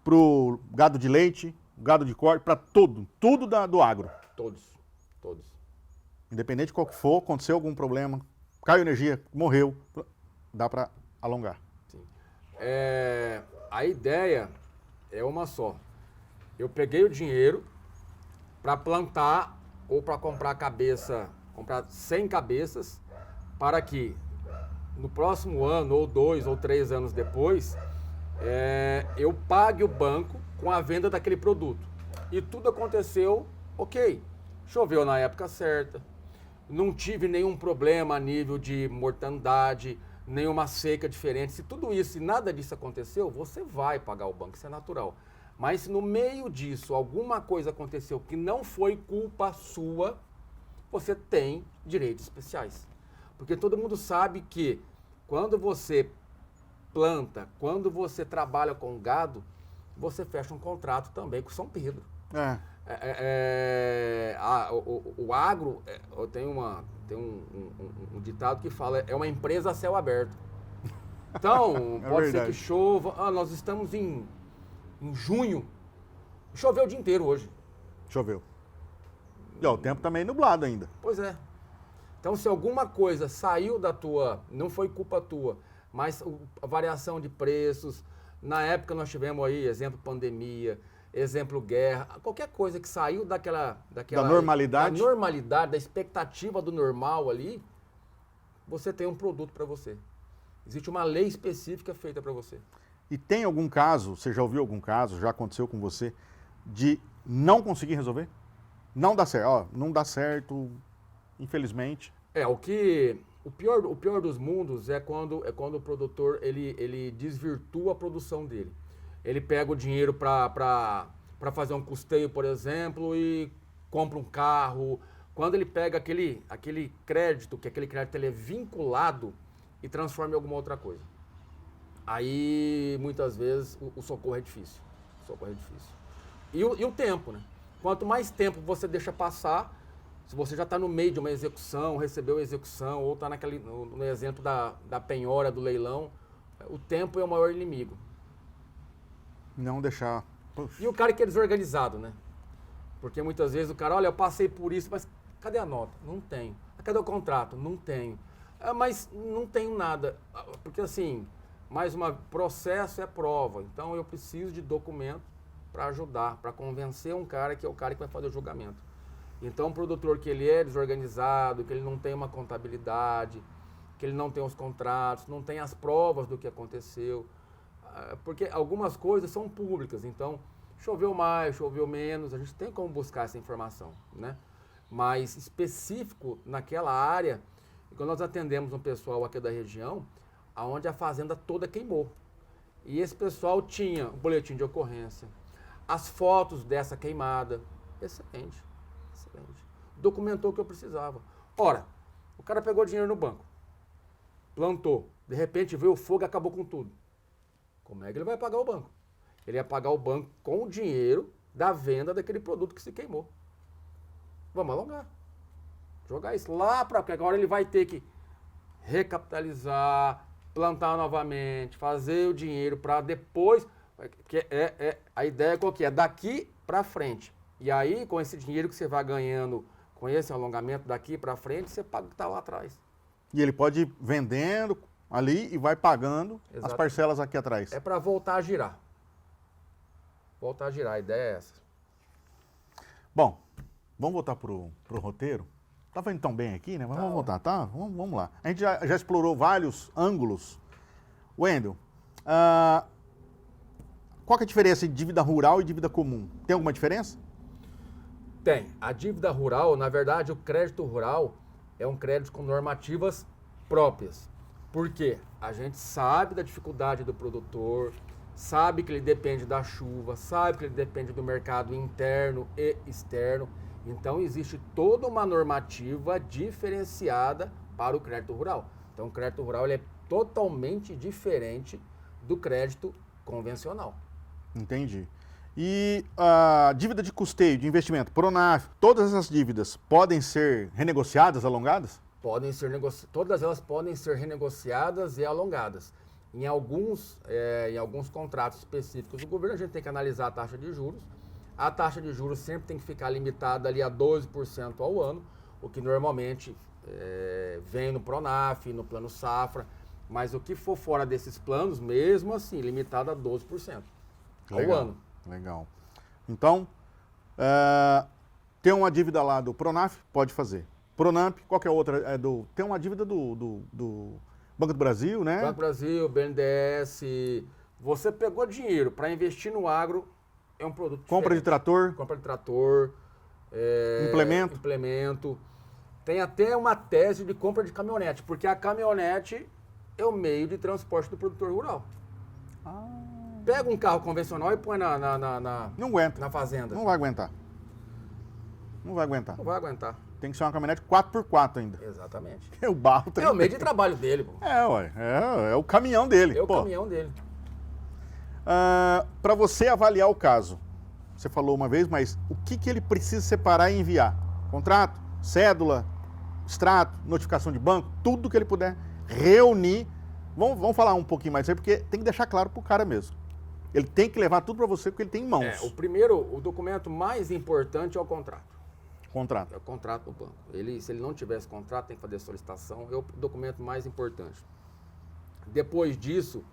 para o gado de leite, gado de corte, para tudo do agro. Todos. Independente de qual que for, aconteceu algum problema, caiu energia, morreu, dá para alongar. Sim. A ideia é uma só. Eu peguei o dinheiro para plantar ou para comprar 100 cabeças, para que no próximo ano, ou 2 ou 3 anos depois, eu pague o banco com a venda daquele produto. E tudo aconteceu, ok. Choveu na época certa, não tive nenhum problema a nível de mortandade, nenhuma seca diferente. Se tudo isso, se nada disso aconteceu, você vai pagar o banco, isso é natural. Mas se no meio disso alguma coisa aconteceu que não foi culpa sua, você tem direitos especiais. Porque todo mundo sabe que quando você planta, quando você trabalha com gado, você fecha um contrato também com São Pedro. O agro, tem um ditado que fala, é uma empresa a céu aberto. Então, pode ser que chova. Nós estamos em junho. Choveu o dia inteiro hoje. Choveu. E o tempo também nublado ainda. Pois é. Então, se alguma coisa saiu da tua, não foi culpa tua, mas a variação de preços, na época nós tivemos aí, exemplo, pandemia, exemplo, guerra, qualquer coisa que saiu daquela da normalidade. Da normalidade, da expectativa do normal ali, você tem um produto para você. Existe uma lei específica feita para você. E tem algum caso, você já ouviu algum caso, já aconteceu com você, de não conseguir resolver? Não dá certo, não dá certo, infelizmente. O pior dos mundos é quando o produtor ele desvirtua a produção dele. Ele pega o dinheiro para fazer um custeio, por exemplo, e compra um carro. Quando ele pega aquele crédito, que aquele crédito ele é vinculado e transforma em alguma outra coisa. aí muitas vezes o socorro é difícil. O socorro é difícil. E o tempo, né? Quanto mais tempo você deixa passar, se você já está no meio de uma execução, recebeu a execução, ou está no exemplo da penhora, do leilão, o tempo é o maior inimigo. Não deixar... Puxa. E o cara que é desorganizado, né? Porque muitas vezes o cara, olha, eu passei por isso, mas cadê a nota? Não tenho. Cadê o contrato? Não tenho. Mas não tenho nada. Porque assim, processo é prova. Então eu preciso de documento para ajudar, para convencer um cara que é o cara que vai fazer o julgamento. Então, um produtor que ele é desorganizado, que ele não tem uma contabilidade, que ele não tem os contratos, não tem as provas do que aconteceu, porque algumas coisas são públicas, então choveu mais, choveu menos, a gente tem como buscar essa informação, né? Mas específico naquela área, quando nós atendemos um pessoal aqui da região, onde a fazenda toda queimou. E esse pessoal tinha o boletim de ocorrência, as fotos dessa queimada, excelente. Documentou o que eu precisava. Ora, o cara pegou dinheiro no banco, plantou, de repente veio o fogo e acabou com tudo. Como é que ele vai pagar o banco? Ele ia pagar o banco com o dinheiro da venda daquele produto que se queimou. Vamos alongar. Jogar isso lá para cá. Agora ele vai ter que recapitalizar, plantar novamente, fazer o dinheiro para depois... a ideia qual que é? Daqui para frente. E aí, com esse dinheiro que você vai ganhando, com esse alongamento daqui para frente, você paga o que está lá atrás. E ele pode ir vendendo ali e vai pagando as parcelas aqui atrás. É para voltar a girar. Voltar a girar, a ideia é essa. Bom, vamos voltar pro roteiro. Tava indo tão bem aqui, né? Mas vamos voltar, tá? Vamos lá. A gente já explorou vários ângulos. Wendel, qual que é a diferença entre dívida rural e dívida comum? Tem alguma diferença? Tem. A dívida rural, na verdade, o crédito rural é um crédito com normativas próprias. Por quê? A gente sabe da dificuldade do produtor, sabe que ele depende da chuva, sabe que ele depende do mercado interno e externo. Então, existe toda uma normativa diferenciada para o crédito rural. Então, o crédito rural ele é totalmente diferente do crédito convencional. Entendi. E a dívida de custeio, de investimento, Pronaf, todas essas dívidas podem ser renegociadas, alongadas? Podem ser todas elas podem ser renegociadas e alongadas. Em alguns contratos específicos do governo, a gente tem que analisar a taxa de juros. A taxa de juros sempre tem que ficar limitada ali a 12% ao ano, o que normalmente vem no Pronaf, no Plano Safra, mas o que for fora desses planos, mesmo assim, limitado a 12% ao ano. Legal. Então, tem uma dívida lá do Pronaf, pode fazer. Pronamp, qual que é a outra? Tem uma dívida do Banco do Brasil, né? Banco do Brasil, BNDES. Você pegou dinheiro para investir no agro, é um produto diferente. Compra de trator. Compra de trator. Implemento. Tem até uma tese de compra de caminhonete, porque a caminhonete é o meio de transporte do produtor rural. Pega um carro convencional e põe Não aguenta. na fazenda. Não vai aguentar. Não vai aguentar. Não vai aguentar. Tem que ser uma caminhonete 4x4 ainda. Exatamente. É o barro. É o meio de trabalho dele, pô. É o caminhão dele. É o caminhão dele. Para você avaliar o caso, você falou uma vez, mas o que ele precisa separar e enviar? Contrato, cédula, extrato, notificação de banco, tudo que ele puder reunir. Vamos falar um pouquinho mais aí, porque tem que deixar claro pro cara mesmo. Ele tem que levar tudo para você, porque ele tem em mãos. O documento mais importante é o contrato. Contrato. É o contrato do banco. Se ele não tivesse contrato, tem que fazer solicitação. É o documento mais importante. Depois disso,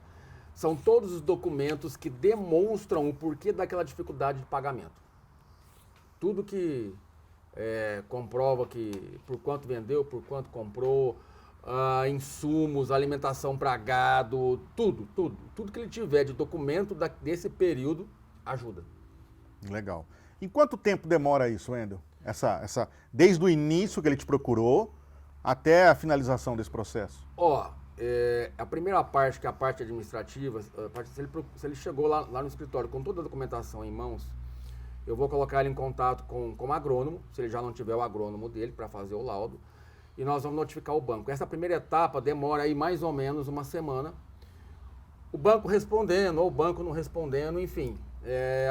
são todos os documentos que demonstram o porquê daquela dificuldade de pagamento. Tudo que comprova que por quanto vendeu, por quanto comprou, insumos, alimentação para gado, tudo que ele tiver de documento desse período ajuda. Legal. Em quanto tempo demora isso, Wendel? Desde o início que ele te procurou até a finalização desse processo? A primeira parte, que é a parte administrativa, se ele chegou lá no escritório com toda a documentação em mãos, eu vou colocar ele em contato com o agrônomo, se ele já não tiver o agrônomo dele para fazer o laudo, e nós vamos notificar o banco. Essa primeira etapa demora aí mais ou menos uma semana. o banco respondendo, ou o banco não respondendo, enfim.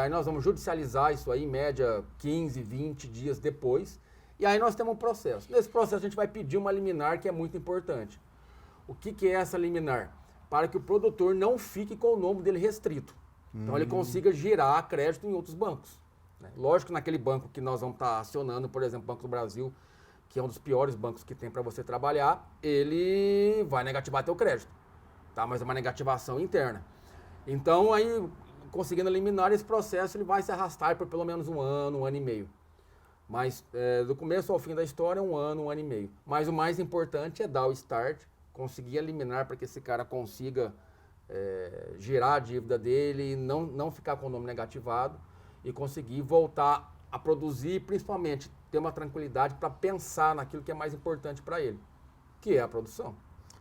Aí nós vamos judicializar isso aí, em média 15, 20 dias depois. E aí nós temos um processo. Nesse processo a gente vai pedir uma liminar que é muito importante. O que é essa liminar? Para que o produtor não fique com o nome dele restrito. Então ele consiga girar crédito em outros bancos. Né? Lógico que naquele banco que nós vamos estar acionando, por exemplo, o Banco do Brasil, que é um dos piores bancos que tem para você trabalhar, ele vai negativar teu crédito. Tá? Mas é uma negativação interna. Então aí, conseguindo eliminar esse processo, ele vai se arrastar por pelo menos um ano e meio. Mas do começo ao fim da história, um ano e meio. Mas o mais importante é dar o start, conseguir eliminar para que esse cara consiga girar a dívida dele, não ficar com o nome negativado e conseguir voltar a produzir, principalmente ter uma tranquilidade para pensar naquilo que é mais importante para ele, que é a produção.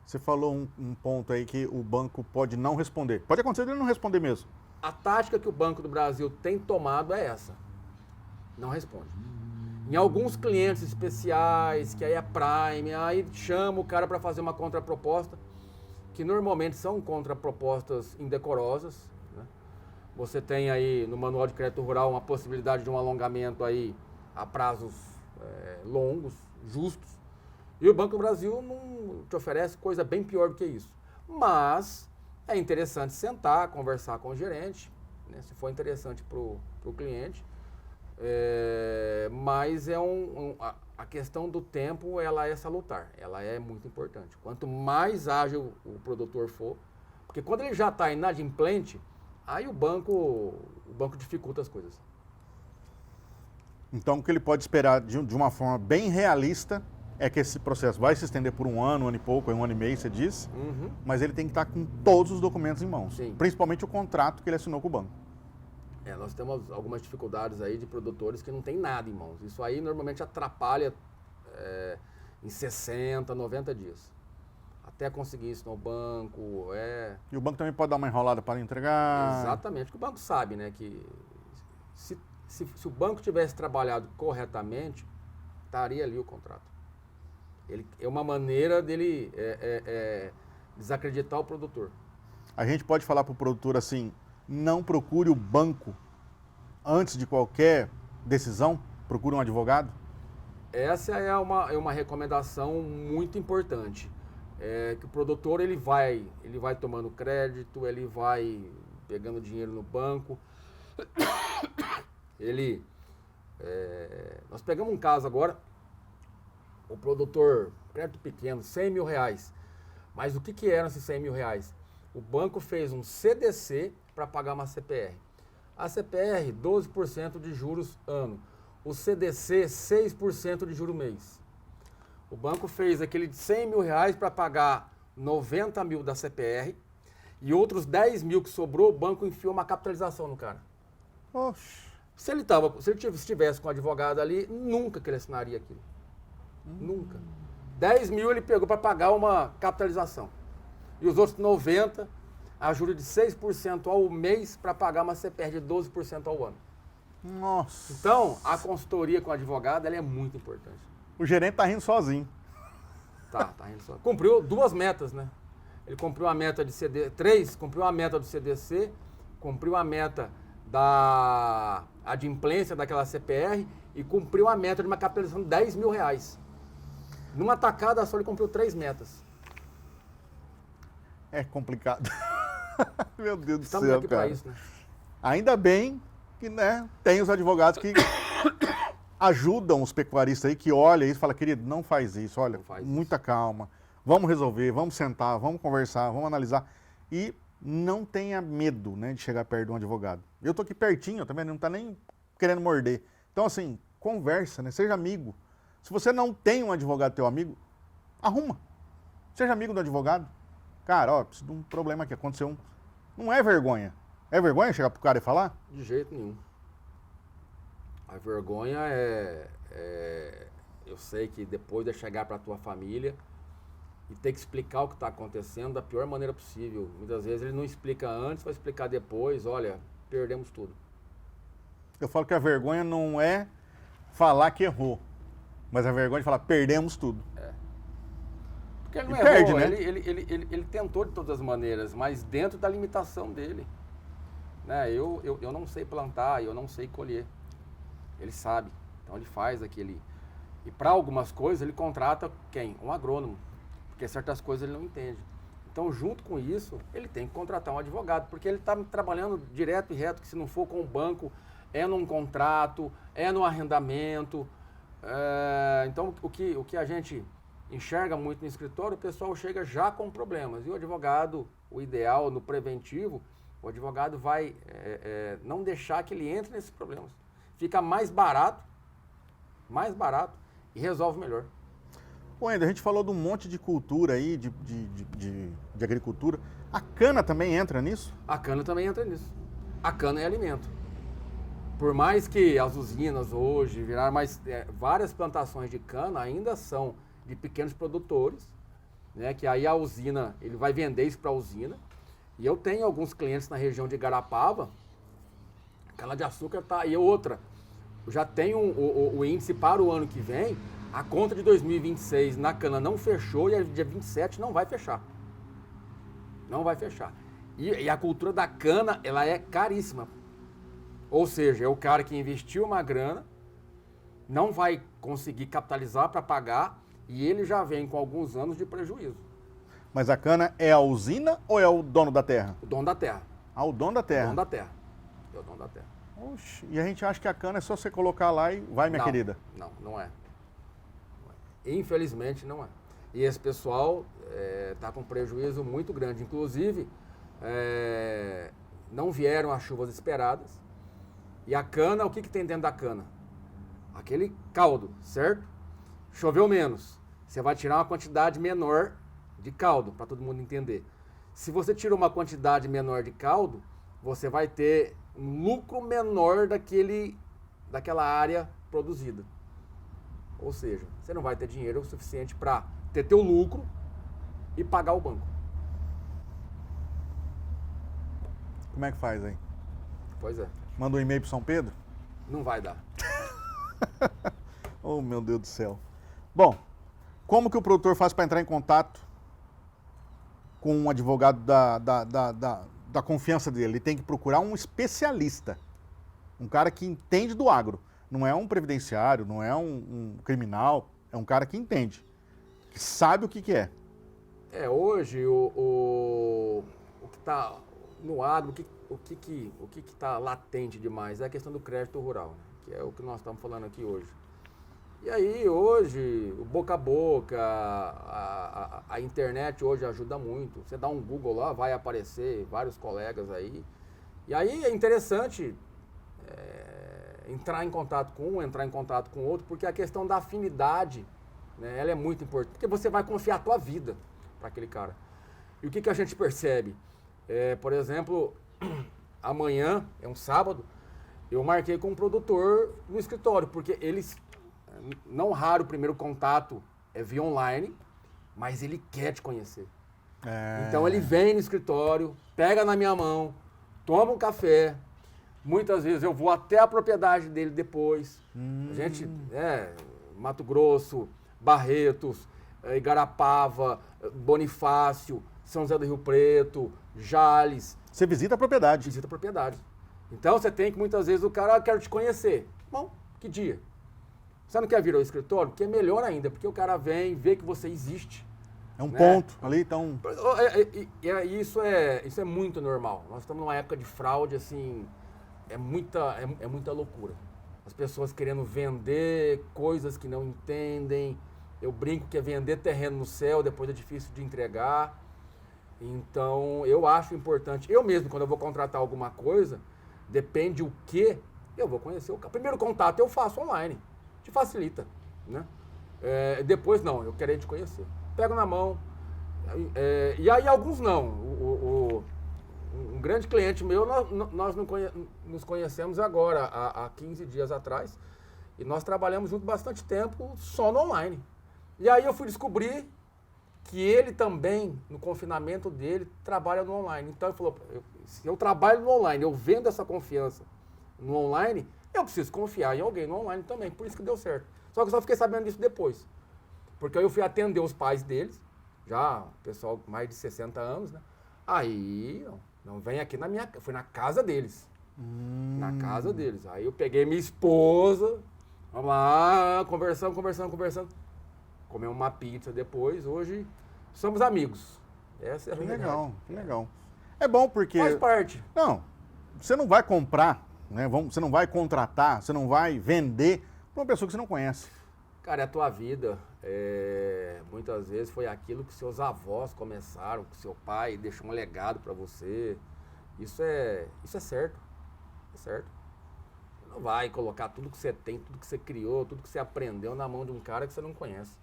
Você falou um ponto aí que o banco pode não responder. Pode acontecer dele não responder mesmo. A tática que o Banco do Brasil tem tomado é essa. Não responde. Em alguns clientes especiais, que aí é Prime, aí chama o cara para fazer uma contraproposta, que normalmente são contrapropostas indecorosas. Né? Você tem aí no Manual de Crédito Rural uma possibilidade de um alongamento aí a prazos longos, justos. E o Banco do Brasil não te oferece coisa bem pior do que isso. Mas é interessante sentar, conversar com o gerente, né, se for interessante para o cliente. Mas a questão do tempo, ela é salutar, ela é muito importante. Quanto mais ágil o produtor for, porque quando ele já está inadimplente, aí o banco dificulta as coisas. Então, o que ele pode esperar de uma forma bem realista é que esse processo vai se estender por um ano e pouco, um ano e meio, você disse, mas ele tem que estar com todos os documentos em mãos, Sim. Principalmente o contrato que ele assinou com o banco. Nós temos algumas dificuldades aí de produtores que não tem nada em mãos. Isso aí normalmente atrapalha em 60, 90 dias. Até conseguir isso no banco. E o banco também pode dar uma enrolada para entregar. Exatamente, porque o banco sabe, né, que se o banco tivesse trabalhado corretamente, estaria ali o contrato. É uma maneira dele desacreditar o produtor. A gente pode falar para o produtor assim, não procure o banco antes de qualquer decisão, procure um advogado? Essa é uma recomendação muito importante. Que o produtor ele vai tomando crédito, ele vai pegando dinheiro no banco. Nós pegamos um caso agora, o produtor, crédito pequeno, 100 mil reais. Mas o que eram esses 100 mil reais? O banco fez um CDC para pagar uma CPR. A CPR, 12% de juros ano. O CDC, 6% de juros mês. O banco fez aquele de 100 mil reais para pagar 90 mil da CPR e outros 10 mil que sobrou, o banco enfiou uma capitalização no cara. Oxe. Se ele estivesse com um advogado ali, nunca que ele assinaria aquilo. Nunca. 10 mil ele pegou para pagar uma capitalização. E os outros 90, a juros de 6% ao mês para pagar uma CPR de 12% ao ano. Nossa. Então, a consultoria com o advogado ela é muito importante. O gerente tá rindo sozinho. Tá rindo só. Cumpriu duas metas, né? Ele cumpriu a meta de cumpriu a meta do CDC, cumpriu a meta da adimplência daquela CPR e cumpriu a meta de uma capitalização de 10 mil reais. Numa tacada só ele cumpriu 3 metas. É complicado. Meu Deus do Estamos céu, aqui cara. para isso, né? Ainda bem que, né, tem os advogados que ajudam os pecuaristas aí, que olham isso e falam, querido, não faz isso, olha, muita calma, vamos resolver, vamos sentar, vamos conversar, vamos analisar. E não tenha medo, né, de chegar perto de um advogado. Eu tô aqui pertinho, tá vendo? Não tá nem querendo morder. Então, assim, conversa, né? Seja amigo. Se você não tem um advogado teu amigo, arruma. Seja amigo do advogado. Cara, ó, preciso de um problema aqui, aconteceu um... Não é vergonha. É vergonha chegar pro cara e falar? De jeito nenhum. A vergonha eu sei que depois de chegar para a tua família e ter que explicar o que está acontecendo da pior maneira possível. Muitas vezes ele não explica antes, vai explicar depois, olha, perdemos tudo. Eu falo que a vergonha não é falar que errou, mas a vergonha de falar, perdemos tudo. Porque ele não E errou, perde, né? ele tentou de todas as maneiras, mas dentro da limitação dele. Né? Eu não sei plantar, eu não sei colher. Ele sabe, então ele faz aquele... E para algumas coisas ele contrata quem? Um agrônomo, porque certas coisas ele não entende. Então, junto com isso, ele tem que contratar um advogado, porque ele está trabalhando direto e reto, que se não for com o banco, é num contrato, é no arrendamento. Então, o que a gente enxerga muito no escritório, o pessoal chega já com problemas. E o advogado, o ideal, no preventivo, o advogado vai não deixar que ele entre nesses problemas. Fica mais barato e resolve melhor. Pô, ainda a gente falou de um monte de cultura aí, de agricultura. A cana também entra nisso? A cana também entra nisso. A cana é alimento. Por mais que as usinas hoje viraram, mas várias plantações de cana ainda são de pequenos produtores, né? Que aí a usina, ele vai vender isso para a usina. E eu tenho alguns clientes na região de Igarapava, cana de açúcar tá. E outra, eu já tenho o índice para o ano que vem. A conta de 2026 na cana não fechou e a dia 27 não vai fechar. Não vai fechar. E a cultura da cana, ela é caríssima. Ou seja, é o cara que investiu uma grana, não vai conseguir capitalizar para pagar e ele já vem com alguns anos de prejuízo. Mas a cana é a usina ou é o dono da terra? O dono da terra. Ah, o dono da terra. O dono da terra. É o dono da terra. Oxe, e a gente acha que a cana é só você colocar lá e vai, minha querida. Não é. Infelizmente não é. E esse pessoal está com prejuízo muito grande. Inclusive, não vieram as chuvas esperadas. E a cana, o que tem dentro da cana? Aquele caldo, certo? Choveu menos. Você vai tirar uma quantidade menor de caldo, para todo mundo entender. Se você tira uma quantidade menor de caldo, você vai ter um lucro menor daquela área produzida. Ou seja, você não vai ter dinheiro o suficiente para ter teu lucro e pagar o banco. Como é que faz aí? Pois é. Manda um e-mail para São Pedro? Não vai dar. Oh, meu Deus do céu. Bom, como que o produtor faz para entrar em contato com um advogado da confiança dele? Ele tem que procurar um especialista, um cara que entende do agro. Não é um previdenciário, não é um criminal, é um cara que entende, que sabe o que é. Hoje o que está no agro, o que está latente demais é a questão do crédito rural, né? Que é o que nós estamos falando aqui hoje. E aí hoje, o boca a boca, a internet hoje ajuda muito. Você dá um Google lá, vai aparecer vários colegas aí. E aí é interessante entrar em contato com um, entrar em contato com outro, porque a questão da afinidade, né, ela é muito importante. Porque você vai confiar a tua vida para aquele cara. E o que a gente percebe? Por exemplo, amanhã, é um sábado, eu marquei com um produtor no escritório, porque eles, não raro o primeiro contato é via online, mas ele quer te conhecer. Então ele vem no escritório, pega na minha mão, toma um café. Muitas vezes eu vou até a propriedade dele depois. A gente, Mato Grosso, Barretos, Igarapava, Bonifácio, São José do Rio Preto, Jales. Você visita a propriedade. Visita a propriedade. Então você tem que muitas vezes o cara quer te conhecer. Bom, que dia? Você não quer vir ao escritório? Porque é melhor ainda, porque o cara vem, vê que você existe. É um ponto ali, então... Isso é muito normal. Nós estamos numa época de fraude, assim, é muita loucura. As pessoas querendo vender coisas que não entendem. Eu brinco que é vender terreno no céu, depois é difícil de entregar. Então, eu acho importante. Eu mesmo, quando eu vou contratar alguma coisa, depende o que, eu vou conhecer o cara. Primeiro contato eu faço online. Te facilita, né? Depois, não, eu quero te conhecer. Pego na mão. E aí, alguns não. Um grande cliente meu, nós nos conhecemos agora, há 15 dias atrás. E nós trabalhamos junto bastante tempo só no online. E aí eu fui descobrir que ele também, no confinamento dele, trabalha no online. Então ele falou, se eu trabalho no online, eu vendo essa confiança no online, eu preciso confiar em alguém no online também. Por isso que deu certo. Só que eu só fiquei sabendo disso depois. Porque eu fui atender os pais deles, já pessoal com mais de 60 anos, né? Aí, não vem aqui na minha... Foi na casa deles. Na casa deles. Aí eu peguei minha esposa, vamos lá, conversando. Comemos uma pizza depois, hoje somos amigos. Essa é a Que verdade. legal, que legal. É bom porque... Faz parte. Não, você não vai comprar, né? Você não vai contratar, você não vai vender para uma pessoa que você não conhece. Cara, a tua vida, muitas vezes foi aquilo que seus avós começaram, que seu pai deixou um legado para você. Isso é certo. É certo. Você não vai colocar tudo que você tem, tudo que você criou, tudo que você aprendeu na mão de um cara que você não conhece.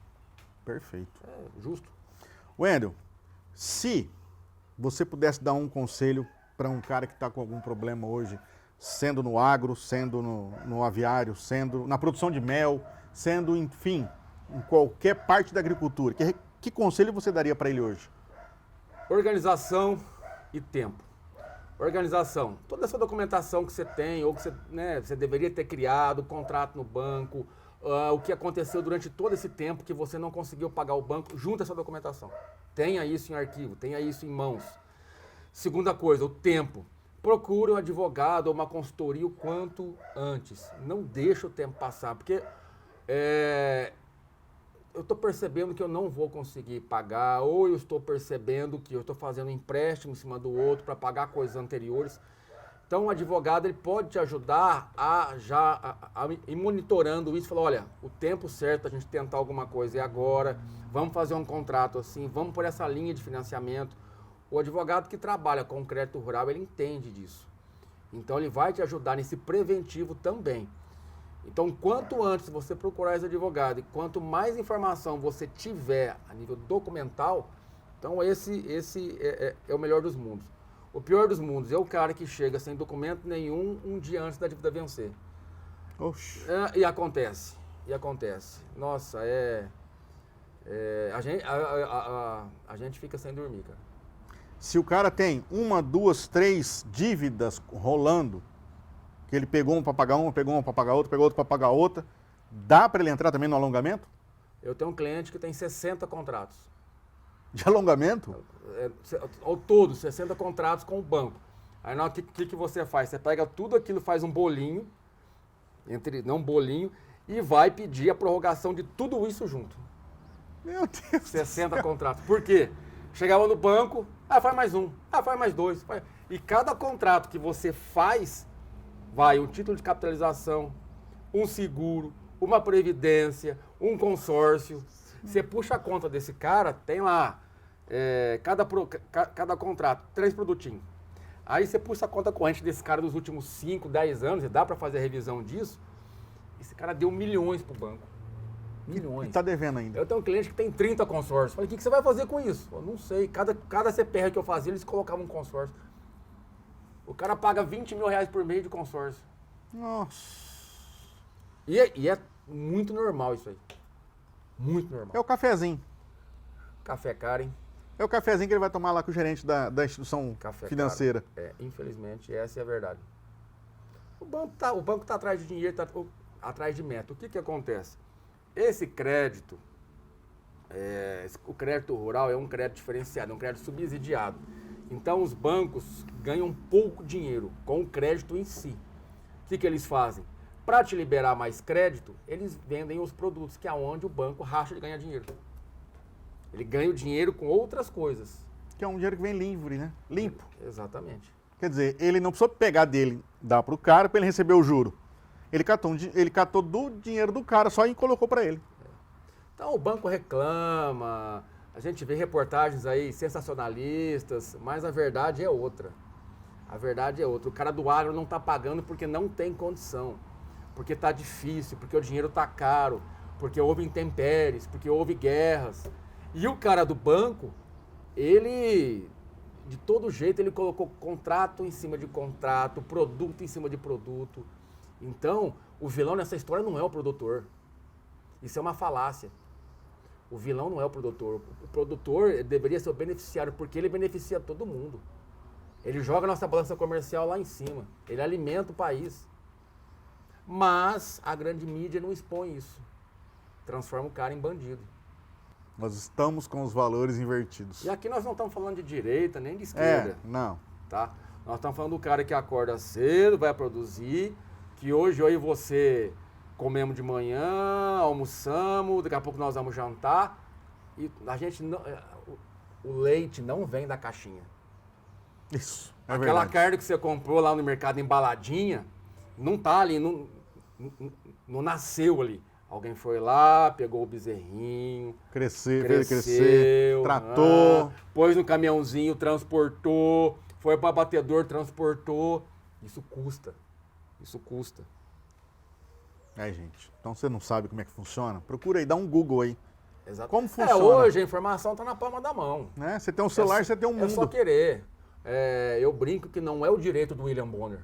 Perfeito. É justo. Wendel, se você pudesse dar um conselho para um cara que está com algum problema hoje, sendo no agro, sendo no aviário, sendo na produção de mel, sendo, enfim, em qualquer parte da agricultura, que conselho você daria para ele hoje? Organização e tempo. Organização. Toda essa documentação que você tem, ou que você deveria ter criado, contrato no banco, o que aconteceu durante todo esse tempo que você não conseguiu pagar o banco, junta essa documentação. Tenha isso em arquivo, tenha isso em mãos. Segunda coisa, o tempo. Procure um advogado ou uma consultoria o quanto antes. Não deixe o tempo passar, porque eu estou percebendo que eu não vou conseguir pagar, ou eu estou percebendo que eu estou fazendo um empréstimo em cima do outro para pagar coisas anteriores. Então, o advogado ele pode te ajudar a ir monitorando isso, falar, olha, o tempo certo a gente tentar alguma coisa é agora, vamos fazer um contrato assim, vamos por essa linha de financiamento. O advogado que trabalha com crédito rural, ele entende disso. Então, ele vai te ajudar nesse preventivo também. Então, quanto antes você procurar esse advogado e quanto mais informação você tiver a nível documental, então esse é o melhor dos mundos. O pior dos mundos é o cara que chega sem documento nenhum um dia antes da dívida vencer. Oxi. E acontece. Nossa, a gente fica sem dormir, cara. Se o cara tem 1, 2, 3 dívidas rolando, que ele pegou um para pagar uma, pegou uma para pagar outra, pegou outra para pagar outra, dá para ele entrar também no alongamento? Eu tenho um cliente que tem 60 contratos. De alongamento? Ao todo, 60 contratos com o banco. Aí o que você faz? Você pega tudo aquilo, faz um bolinho, não bolinho, e vai pedir a prorrogação de tudo isso junto. Meu Deus. 60 contratos. Por quê? Chegava no banco, faz mais um, faz mais dois. E cada contrato que você faz, vai um título de capitalização, um seguro, uma previdência, um consórcio. Você puxa a conta desse cara, tem lá, cada contrato, 3 produtinhos. Aí você puxa a conta corrente desse cara dos últimos 5, 10 anos, e dá para fazer a revisão disso. Esse cara deu milhões pro banco. Milhões. E tá devendo ainda. Eu tenho um cliente que tem 30 consórcios. Falei, o que você vai fazer com isso? Eu não sei. Cada CPR que eu fazia, eles colocavam um consórcio. O cara paga 20 mil reais por mês de consórcio. Nossa. E é muito normal isso aí. Muito normal. É o cafezinho. Café caro, hein? É o cafezinho que ele vai tomar lá com o gerente da instituição Café financeira. caro. Infelizmente, essa é a verdade. O banco tá atrás de dinheiro, tá atrás de meta. O que acontece? Esse crédito, o crédito rural é um crédito diferenciado, é um crédito subsidiado. Então, os bancos ganham pouco dinheiro com o crédito em si. O que eles fazem? Para te liberar mais crédito, eles vendem os produtos, que é onde o banco racha de ganhar dinheiro. Ele ganha o dinheiro com outras coisas. Que é um dinheiro que vem livre, né? Limpo. Exatamente. Quer dizer, ele não precisou pegar dele, dar pro cara para ele receber o juro. Ele catou do dinheiro do cara só e colocou para ele. Então, o banco reclama, a gente vê reportagens aí sensacionalistas, mas a verdade é outra. A verdade é outra. O cara do agro não está pagando porque não tem condição, porque está difícil, porque o dinheiro está caro, porque houve intempéries, porque houve guerras. E o cara do banco, ele, de todo jeito, ele colocou contrato em cima de contrato, produto em cima de produto. Então, o vilão nessa história não é o produtor. Isso é uma falácia. O vilão não é o produtor. O produtor deveria ser o beneficiário, porque ele beneficia todo mundo. Ele joga a nossa balança comercial lá em cima. Ele alimenta o país. Mas a grande mídia não expõe isso. Transforma o cara em bandido. Nós estamos com os valores invertidos. E aqui nós não estamos falando de direita nem de esquerda. Não. Tá? Nós estamos falando do cara que acorda cedo, vai produzir, que hoje eu e você comemos de manhã, almoçamos, daqui a pouco nós vamos jantar. E a gente não, o leite não vem da caixinha. Isso, Aquela verdade. carne que você comprou lá no mercado embaladinha, não tá ali, não nasceu ali. Alguém foi lá, pegou o bezerrinho, Fez cresceu, crescer, tratou. pôs no caminhãozinho, transportou, foi para abatedor, transportou. Isso custa. Gente, então você não sabe como é que funciona? Procura aí, dá um Google aí. Exato. Como funciona? Hoje a informação está na palma da mão. Né? Você tem um celular, você tem um mundo. É só querer. Eu brinco que não é o direito do William Bonner.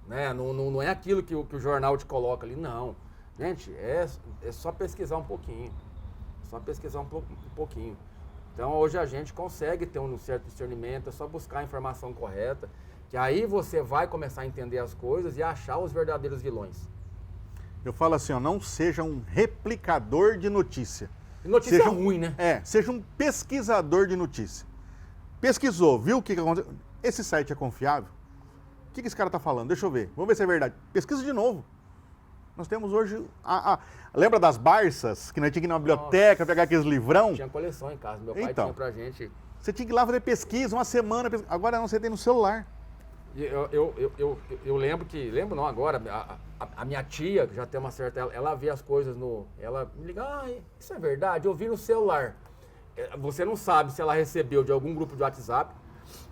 Né? Não é aquilo que o jornal te coloca ali, não. Gente, é só pesquisar um pouquinho. Pouquinho. Então hoje a gente consegue ter um certo discernimento, é só buscar a informação correta, que aí você vai começar a entender as coisas e achar os verdadeiros vilões. Eu falo assim, ó, não seja um replicador de notícia. E notícia Seja ruim, né? Seja um pesquisador de notícia. Pesquisou, viu o que aconteceu? Esse site é confiável? O que esse cara está falando? Deixa eu ver. Vamos ver se é verdade. Pesquisa de novo. Nós temos hoje... Lembra das Barças? Que nós tínhamos que ir na biblioteca, pegar aqueles livrão? Tinha coleção em casa. Meu pai tinha pra gente. Você tinha que ir lá fazer pesquisa, uma semana. Agora não, você tem no celular. Eu lembro que... Lembro não, agora. A minha tia, que já tem uma certa... Ela vê as coisas no... Ela me liga, isso é verdade? Eu vi no celular. Você não sabe se ela recebeu de algum grupo de WhatsApp,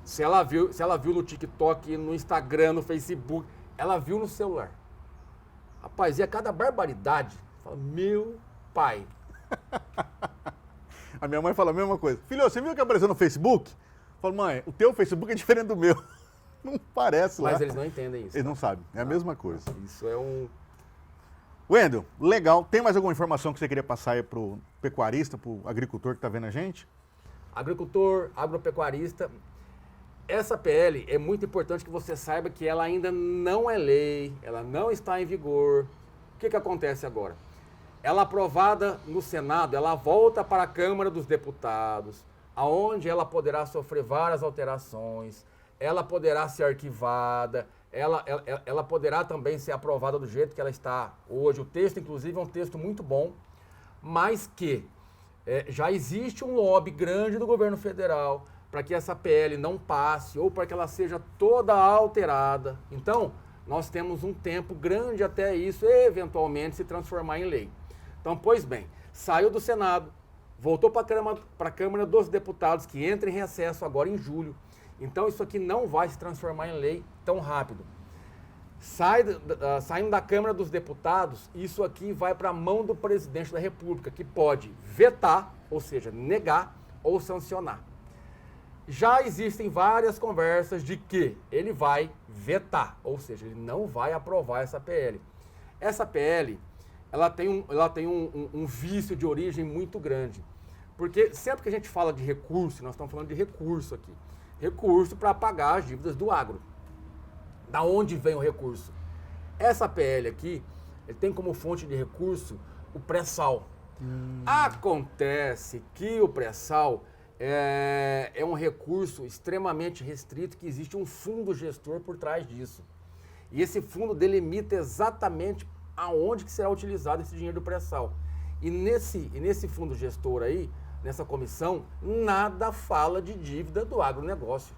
se ela viu no TikTok, no Instagram, no Facebook. Ela viu no celular. Rapaz, e a cada barbaridade, fala, meu pai. A minha mãe fala a mesma coisa. Filho, você viu o que apareceu no Facebook? Eu falo, mãe, o teu Facebook é diferente do meu. Não parece lá. Mas eles não entendem isso. Eles não sabem, é a mesma coisa. Isso é um... Wendel, legal. Tem mais alguma informação que você queria passar aí pro pecuarista, pro agricultor que está vendo a gente? Agricultor, agropecuarista, essa PL é muito importante que você saiba que ela ainda não é lei, ela não está em vigor. O que acontece agora? Ela aprovada no Senado, ela volta para a Câmara dos Deputados, aonde ela poderá sofrer várias alterações, ela poderá ser arquivada, ela poderá também ser aprovada do jeito que ela está hoje. O texto, inclusive, é um texto muito bom, mas que já existe um lobby grande do governo federal para que essa PL não passe ou para que ela seja toda alterada. Então, nós temos um tempo grande até isso eventualmente se transformar em lei. Então, pois bem, saiu do Senado, voltou para a Câmara dos Deputados, que entra em recesso agora em julho. Então, isso aqui não vai se transformar em lei tão rápido. Saindo da Câmara dos Deputados, isso aqui vai para a mão do presidente da República, que pode vetar, ou seja, negar ou sancionar. Já existem várias conversas de que ele vai vetar, ou seja, ele não vai aprovar essa PL. Essa PL, ela tem um vício de origem muito grande, porque sempre que a gente fala de recurso, nós estamos falando de recurso aqui, recurso para pagar as dívidas do agro. Da onde vem o recurso? Essa PL aqui, ele tem como fonte de recurso o pré-sal. Acontece que o pré-sal é um recurso extremamente restrito, que existe um fundo gestor por trás disso. E esse fundo delimita exatamente aonde que será utilizado esse dinheiro do pré-sal. E nesse fundo gestor aí, nessa comissão, nada fala de dívida do agronegócio.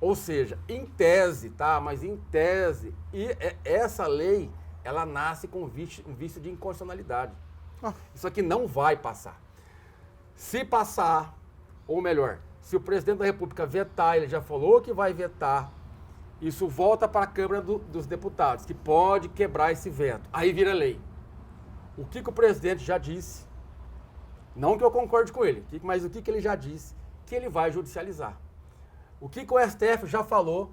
Ou seja, em tese, tá? Mas em tese, essa lei, ela nasce com um vício de inconstitucionalidade. Isso aqui não vai passar. Se passar, ou melhor, se o presidente da República vetar, ele já falou que vai vetar, isso volta para a Câmara dos Deputados, que pode quebrar esse veto. Aí vira lei. O que o presidente já disse, não que eu concorde com ele, mas o que ele já disse, que ele vai judicializar. O que o STF já falou,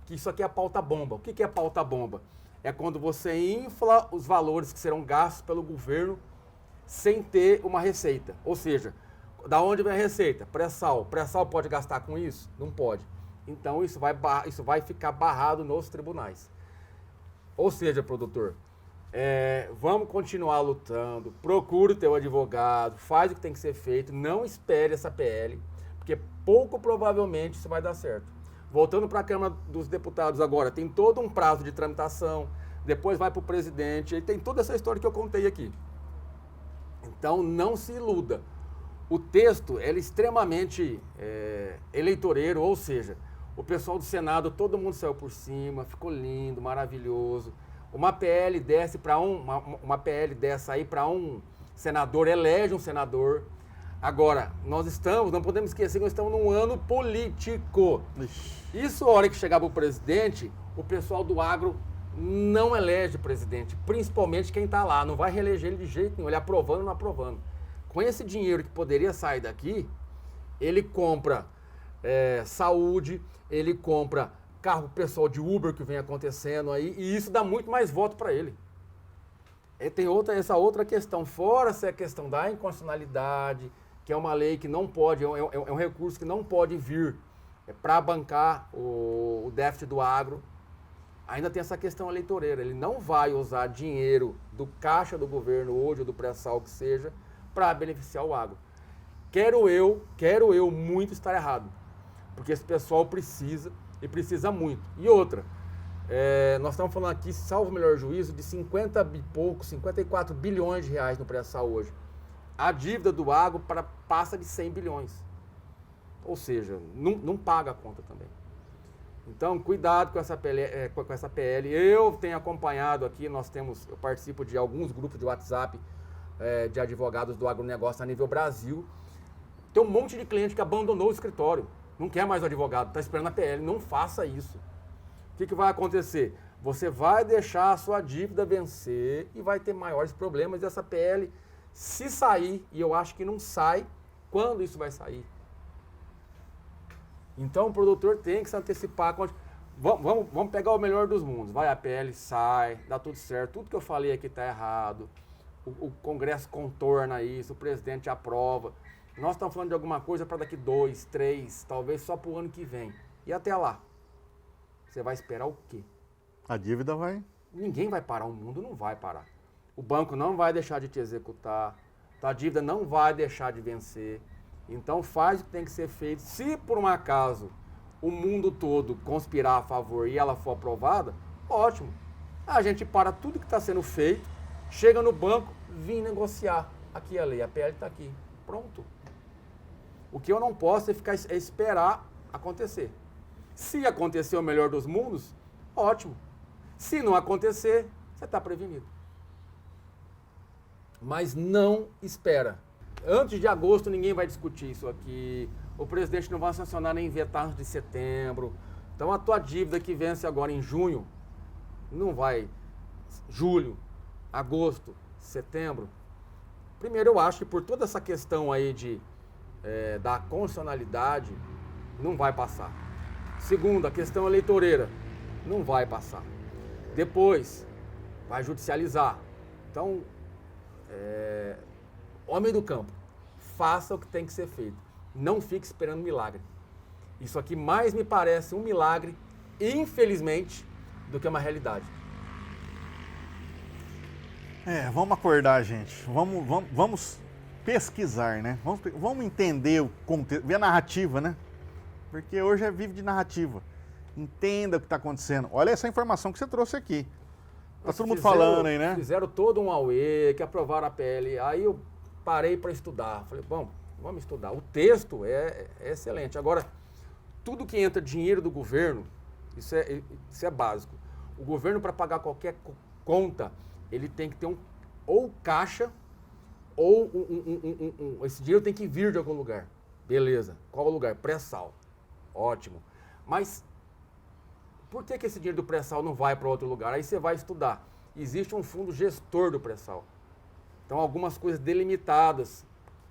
que isso aqui é pauta bomba. O que é pauta bomba? É quando você infla os valores que serão gastos pelo governo sem ter uma receita. Ou seja, da onde vem a receita? Pré-sal. Pré-sal pode gastar com isso? Não pode. Então isso vai ficar barrado nos tribunais. Ou seja, produtor, Vamos continuar lutando, procure o teu advogado, faz o que tem que ser feito, não espere essa PL, porque pouco provavelmente isso vai dar certo. Voltando para a Câmara dos Deputados agora, tem todo um prazo de tramitação, depois vai para o presidente, e tem toda essa história que eu contei aqui. Então não se iluda. O texto é extremamente eleitoreiro, ou seja, o pessoal do Senado, todo mundo saiu por cima, ficou lindo, maravilhoso. Uma PL desce para uma PL dessa aí para um senador, elege um senador. Agora, não podemos esquecer que nós estamos num ano político. Isso, a hora que chegar para o presidente, o pessoal do agro não elege presidente, principalmente quem está lá, não vai reeleger ele de jeito nenhum, ele aprovando ou não aprovando. Com esse dinheiro que poderia sair daqui, ele compra saúde, ele compra carro pessoal de Uber que vem acontecendo aí, e isso dá muito mais voto para ele. E tem essa outra questão, fora essa questão da inconstitucionalidade, que é uma lei que não pode, é um recurso que não pode vir para bancar o déficit do agro. Ainda tem essa questão eleitoreira, ele não vai usar dinheiro do caixa do governo hoje, ou do pré-sal que seja, para beneficiar o agro. Quero eu muito estar errado, porque esse pessoal precisa, e precisa muito. E outra, nós estamos falando aqui, salvo o melhor juízo, de 54 bilhões de reais no pré-sal hoje. A dívida do agro passa de 100 bilhões. Ou seja, não paga a conta também. Então, cuidado com essa PL. Eu tenho acompanhado aqui, eu participo de alguns grupos de WhatsApp de advogados do agronegócio a nível Brasil. Tem um monte de cliente que abandonou o escritório. Não quer mais o advogado, está esperando a PL. Não faça isso. O que vai acontecer? Você vai deixar a sua dívida vencer e vai ter maiores problemas. E essa PL, se sair, e eu acho que não sai, quando isso vai sair? Então o produtor tem que se antecipar. Vamos pegar o melhor dos mundos. Vai a PL, sai, dá tudo certo. Tudo que eu falei aqui está errado. O Congresso contorna isso, o presidente aprova. Nós estamos falando de alguma coisa para daqui 2, 3, talvez só para o ano que vem. E até lá, você vai esperar o quê? A dívida vai... Ninguém vai parar, o mundo não vai parar. O banco não vai deixar de te executar, a dívida não vai deixar de vencer. Então faz o que tem que ser feito. Se por um acaso o mundo todo conspirar a favor e ela for aprovada, ótimo. A gente para tudo que está sendo feito, chega no banco, vim negociar. Aqui a lei, a PL está aqui. Pronto. O que eu não posso é esperar acontecer. Se acontecer o melhor dos mundos, ótimo. Se não acontecer, você está prevenido. Mas não espera. Antes de agosto ninguém vai discutir isso aqui. O presidente não vai sancionar nem vetar antes de setembro. Então a tua dívida que vence agora em junho, não vai. Julho, agosto, setembro. Primeiro, eu acho que por toda essa questão aí da constitucionalidade, não vai passar. Segundo, a questão eleitoreira, não vai passar. Depois, vai judicializar. Então, homem do campo, faça o que tem que ser feito. Não fique esperando milagre. Isso aqui mais me parece um milagre, infelizmente, do que uma realidade. Vamos acordar, gente. Vamos pesquisar, né? Vamos entender o contexto, ver a narrativa, né? Porque hoje vive de narrativa. Entenda o que está acontecendo. Olha essa informação que você trouxe aqui. Tá todo mundo falando aí, né? Fizeram todo um auê, que aprovaram a PL. Aí eu parei para estudar. Falei, bom, vamos estudar. O texto é excelente. Agora, tudo que entra dinheiro do governo, isso é básico. O governo, para pagar qualquer conta, ele tem que ter ou caixa, ou esse dinheiro tem que vir de algum lugar. Beleza. Qual o lugar? Pré-sal. Ótimo. Mas por que esse dinheiro do pré-sal não vai para outro lugar? Aí você vai estudar. Existe um fundo gestor do pré-sal. Então, algumas coisas delimitadas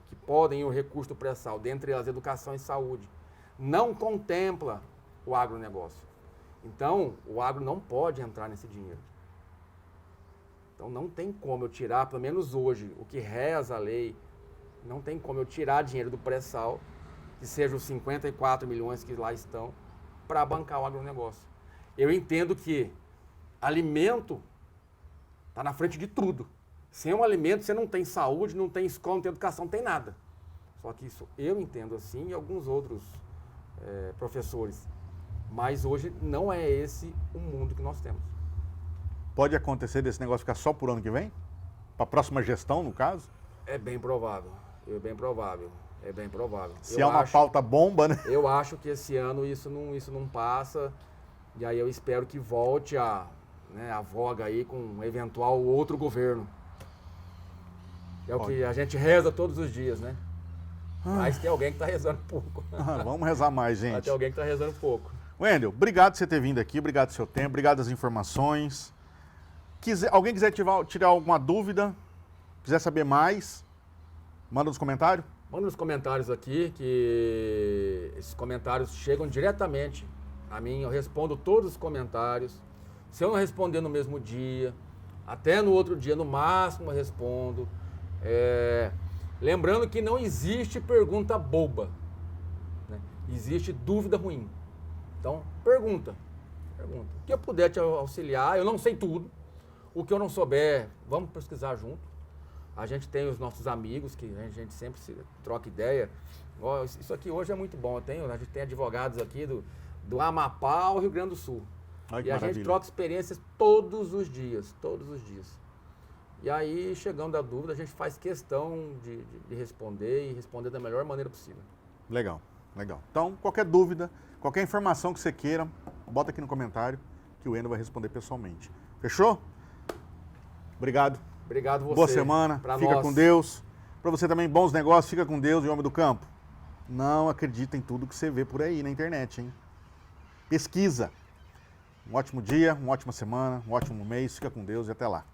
que podem ir o recurso do pré-sal, dentre elas educação e saúde, não contempla o agronegócio. Então, o agro não pode entrar nesse dinheiro. Então, não tem como eu tirar, pelo menos hoje, o que reza a lei, não tem como eu tirar dinheiro do pré-sal, que sejam os 54 milhões que lá estão, para bancar o agronegócio. Eu entendo que alimento Está na frente de tudo. Sem um alimento, você não tem saúde, não tem escola, não tem educação, não tem nada. Só que isso eu entendo assim e alguns outros professores. Mas hoje não é esse o mundo que nós temos. Pode acontecer desse negócio ficar só por ano que vem? Para a próxima gestão, no caso? É bem provável. É bem provável. É bem provável. Se é uma pauta bomba, né? Eu acho que esse ano isso não passa. E aí eu espero que volte a voga aí com um eventual outro governo. É o que a gente reza todos os dias, né? Mas tem alguém que está rezando pouco. Vamos rezar mais, gente. Mas tem alguém que está rezando pouco. Wendel, obrigado por você ter vindo aqui, obrigado pelo seu tempo, obrigado pelas informações. Alguém quiser tirar alguma dúvida, quiser saber mais, manda nos comentários. Manda nos comentários aqui, que esses comentários chegam diretamente a mim. Eu respondo todos os comentários. Se eu não responder no mesmo dia, até no outro dia, no máximo, eu respondo. Lembrando que não existe pergunta boba, né? Existe dúvida ruim. Então, pergunta. O que eu puder te auxiliar, eu não sei tudo. O que eu não souber, vamos pesquisar junto. A gente tem os nossos amigos, que a gente sempre troca ideia. Isso aqui hoje é muito bom. A gente tem advogados aqui do Amapá ao Rio Grande do Sul. Ai, que e a maravilha. gente troca experiências todos os dias. E aí, chegando à dúvida, a gente faz questão de responder e responder da melhor maneira possível. Legal. Então, qualquer dúvida, qualquer informação que você queira, bota aqui no comentário que o Wendel vai responder pessoalmente. Fechou? Obrigado. Obrigado você. Boa semana. Fica com Deus. Para você também, bons negócios. Fica com Deus e homem do campo. Não acredita em tudo que você vê por aí na internet, hein? Pesquisa. Um ótimo dia, uma ótima semana, um ótimo mês. Fica com Deus e até lá.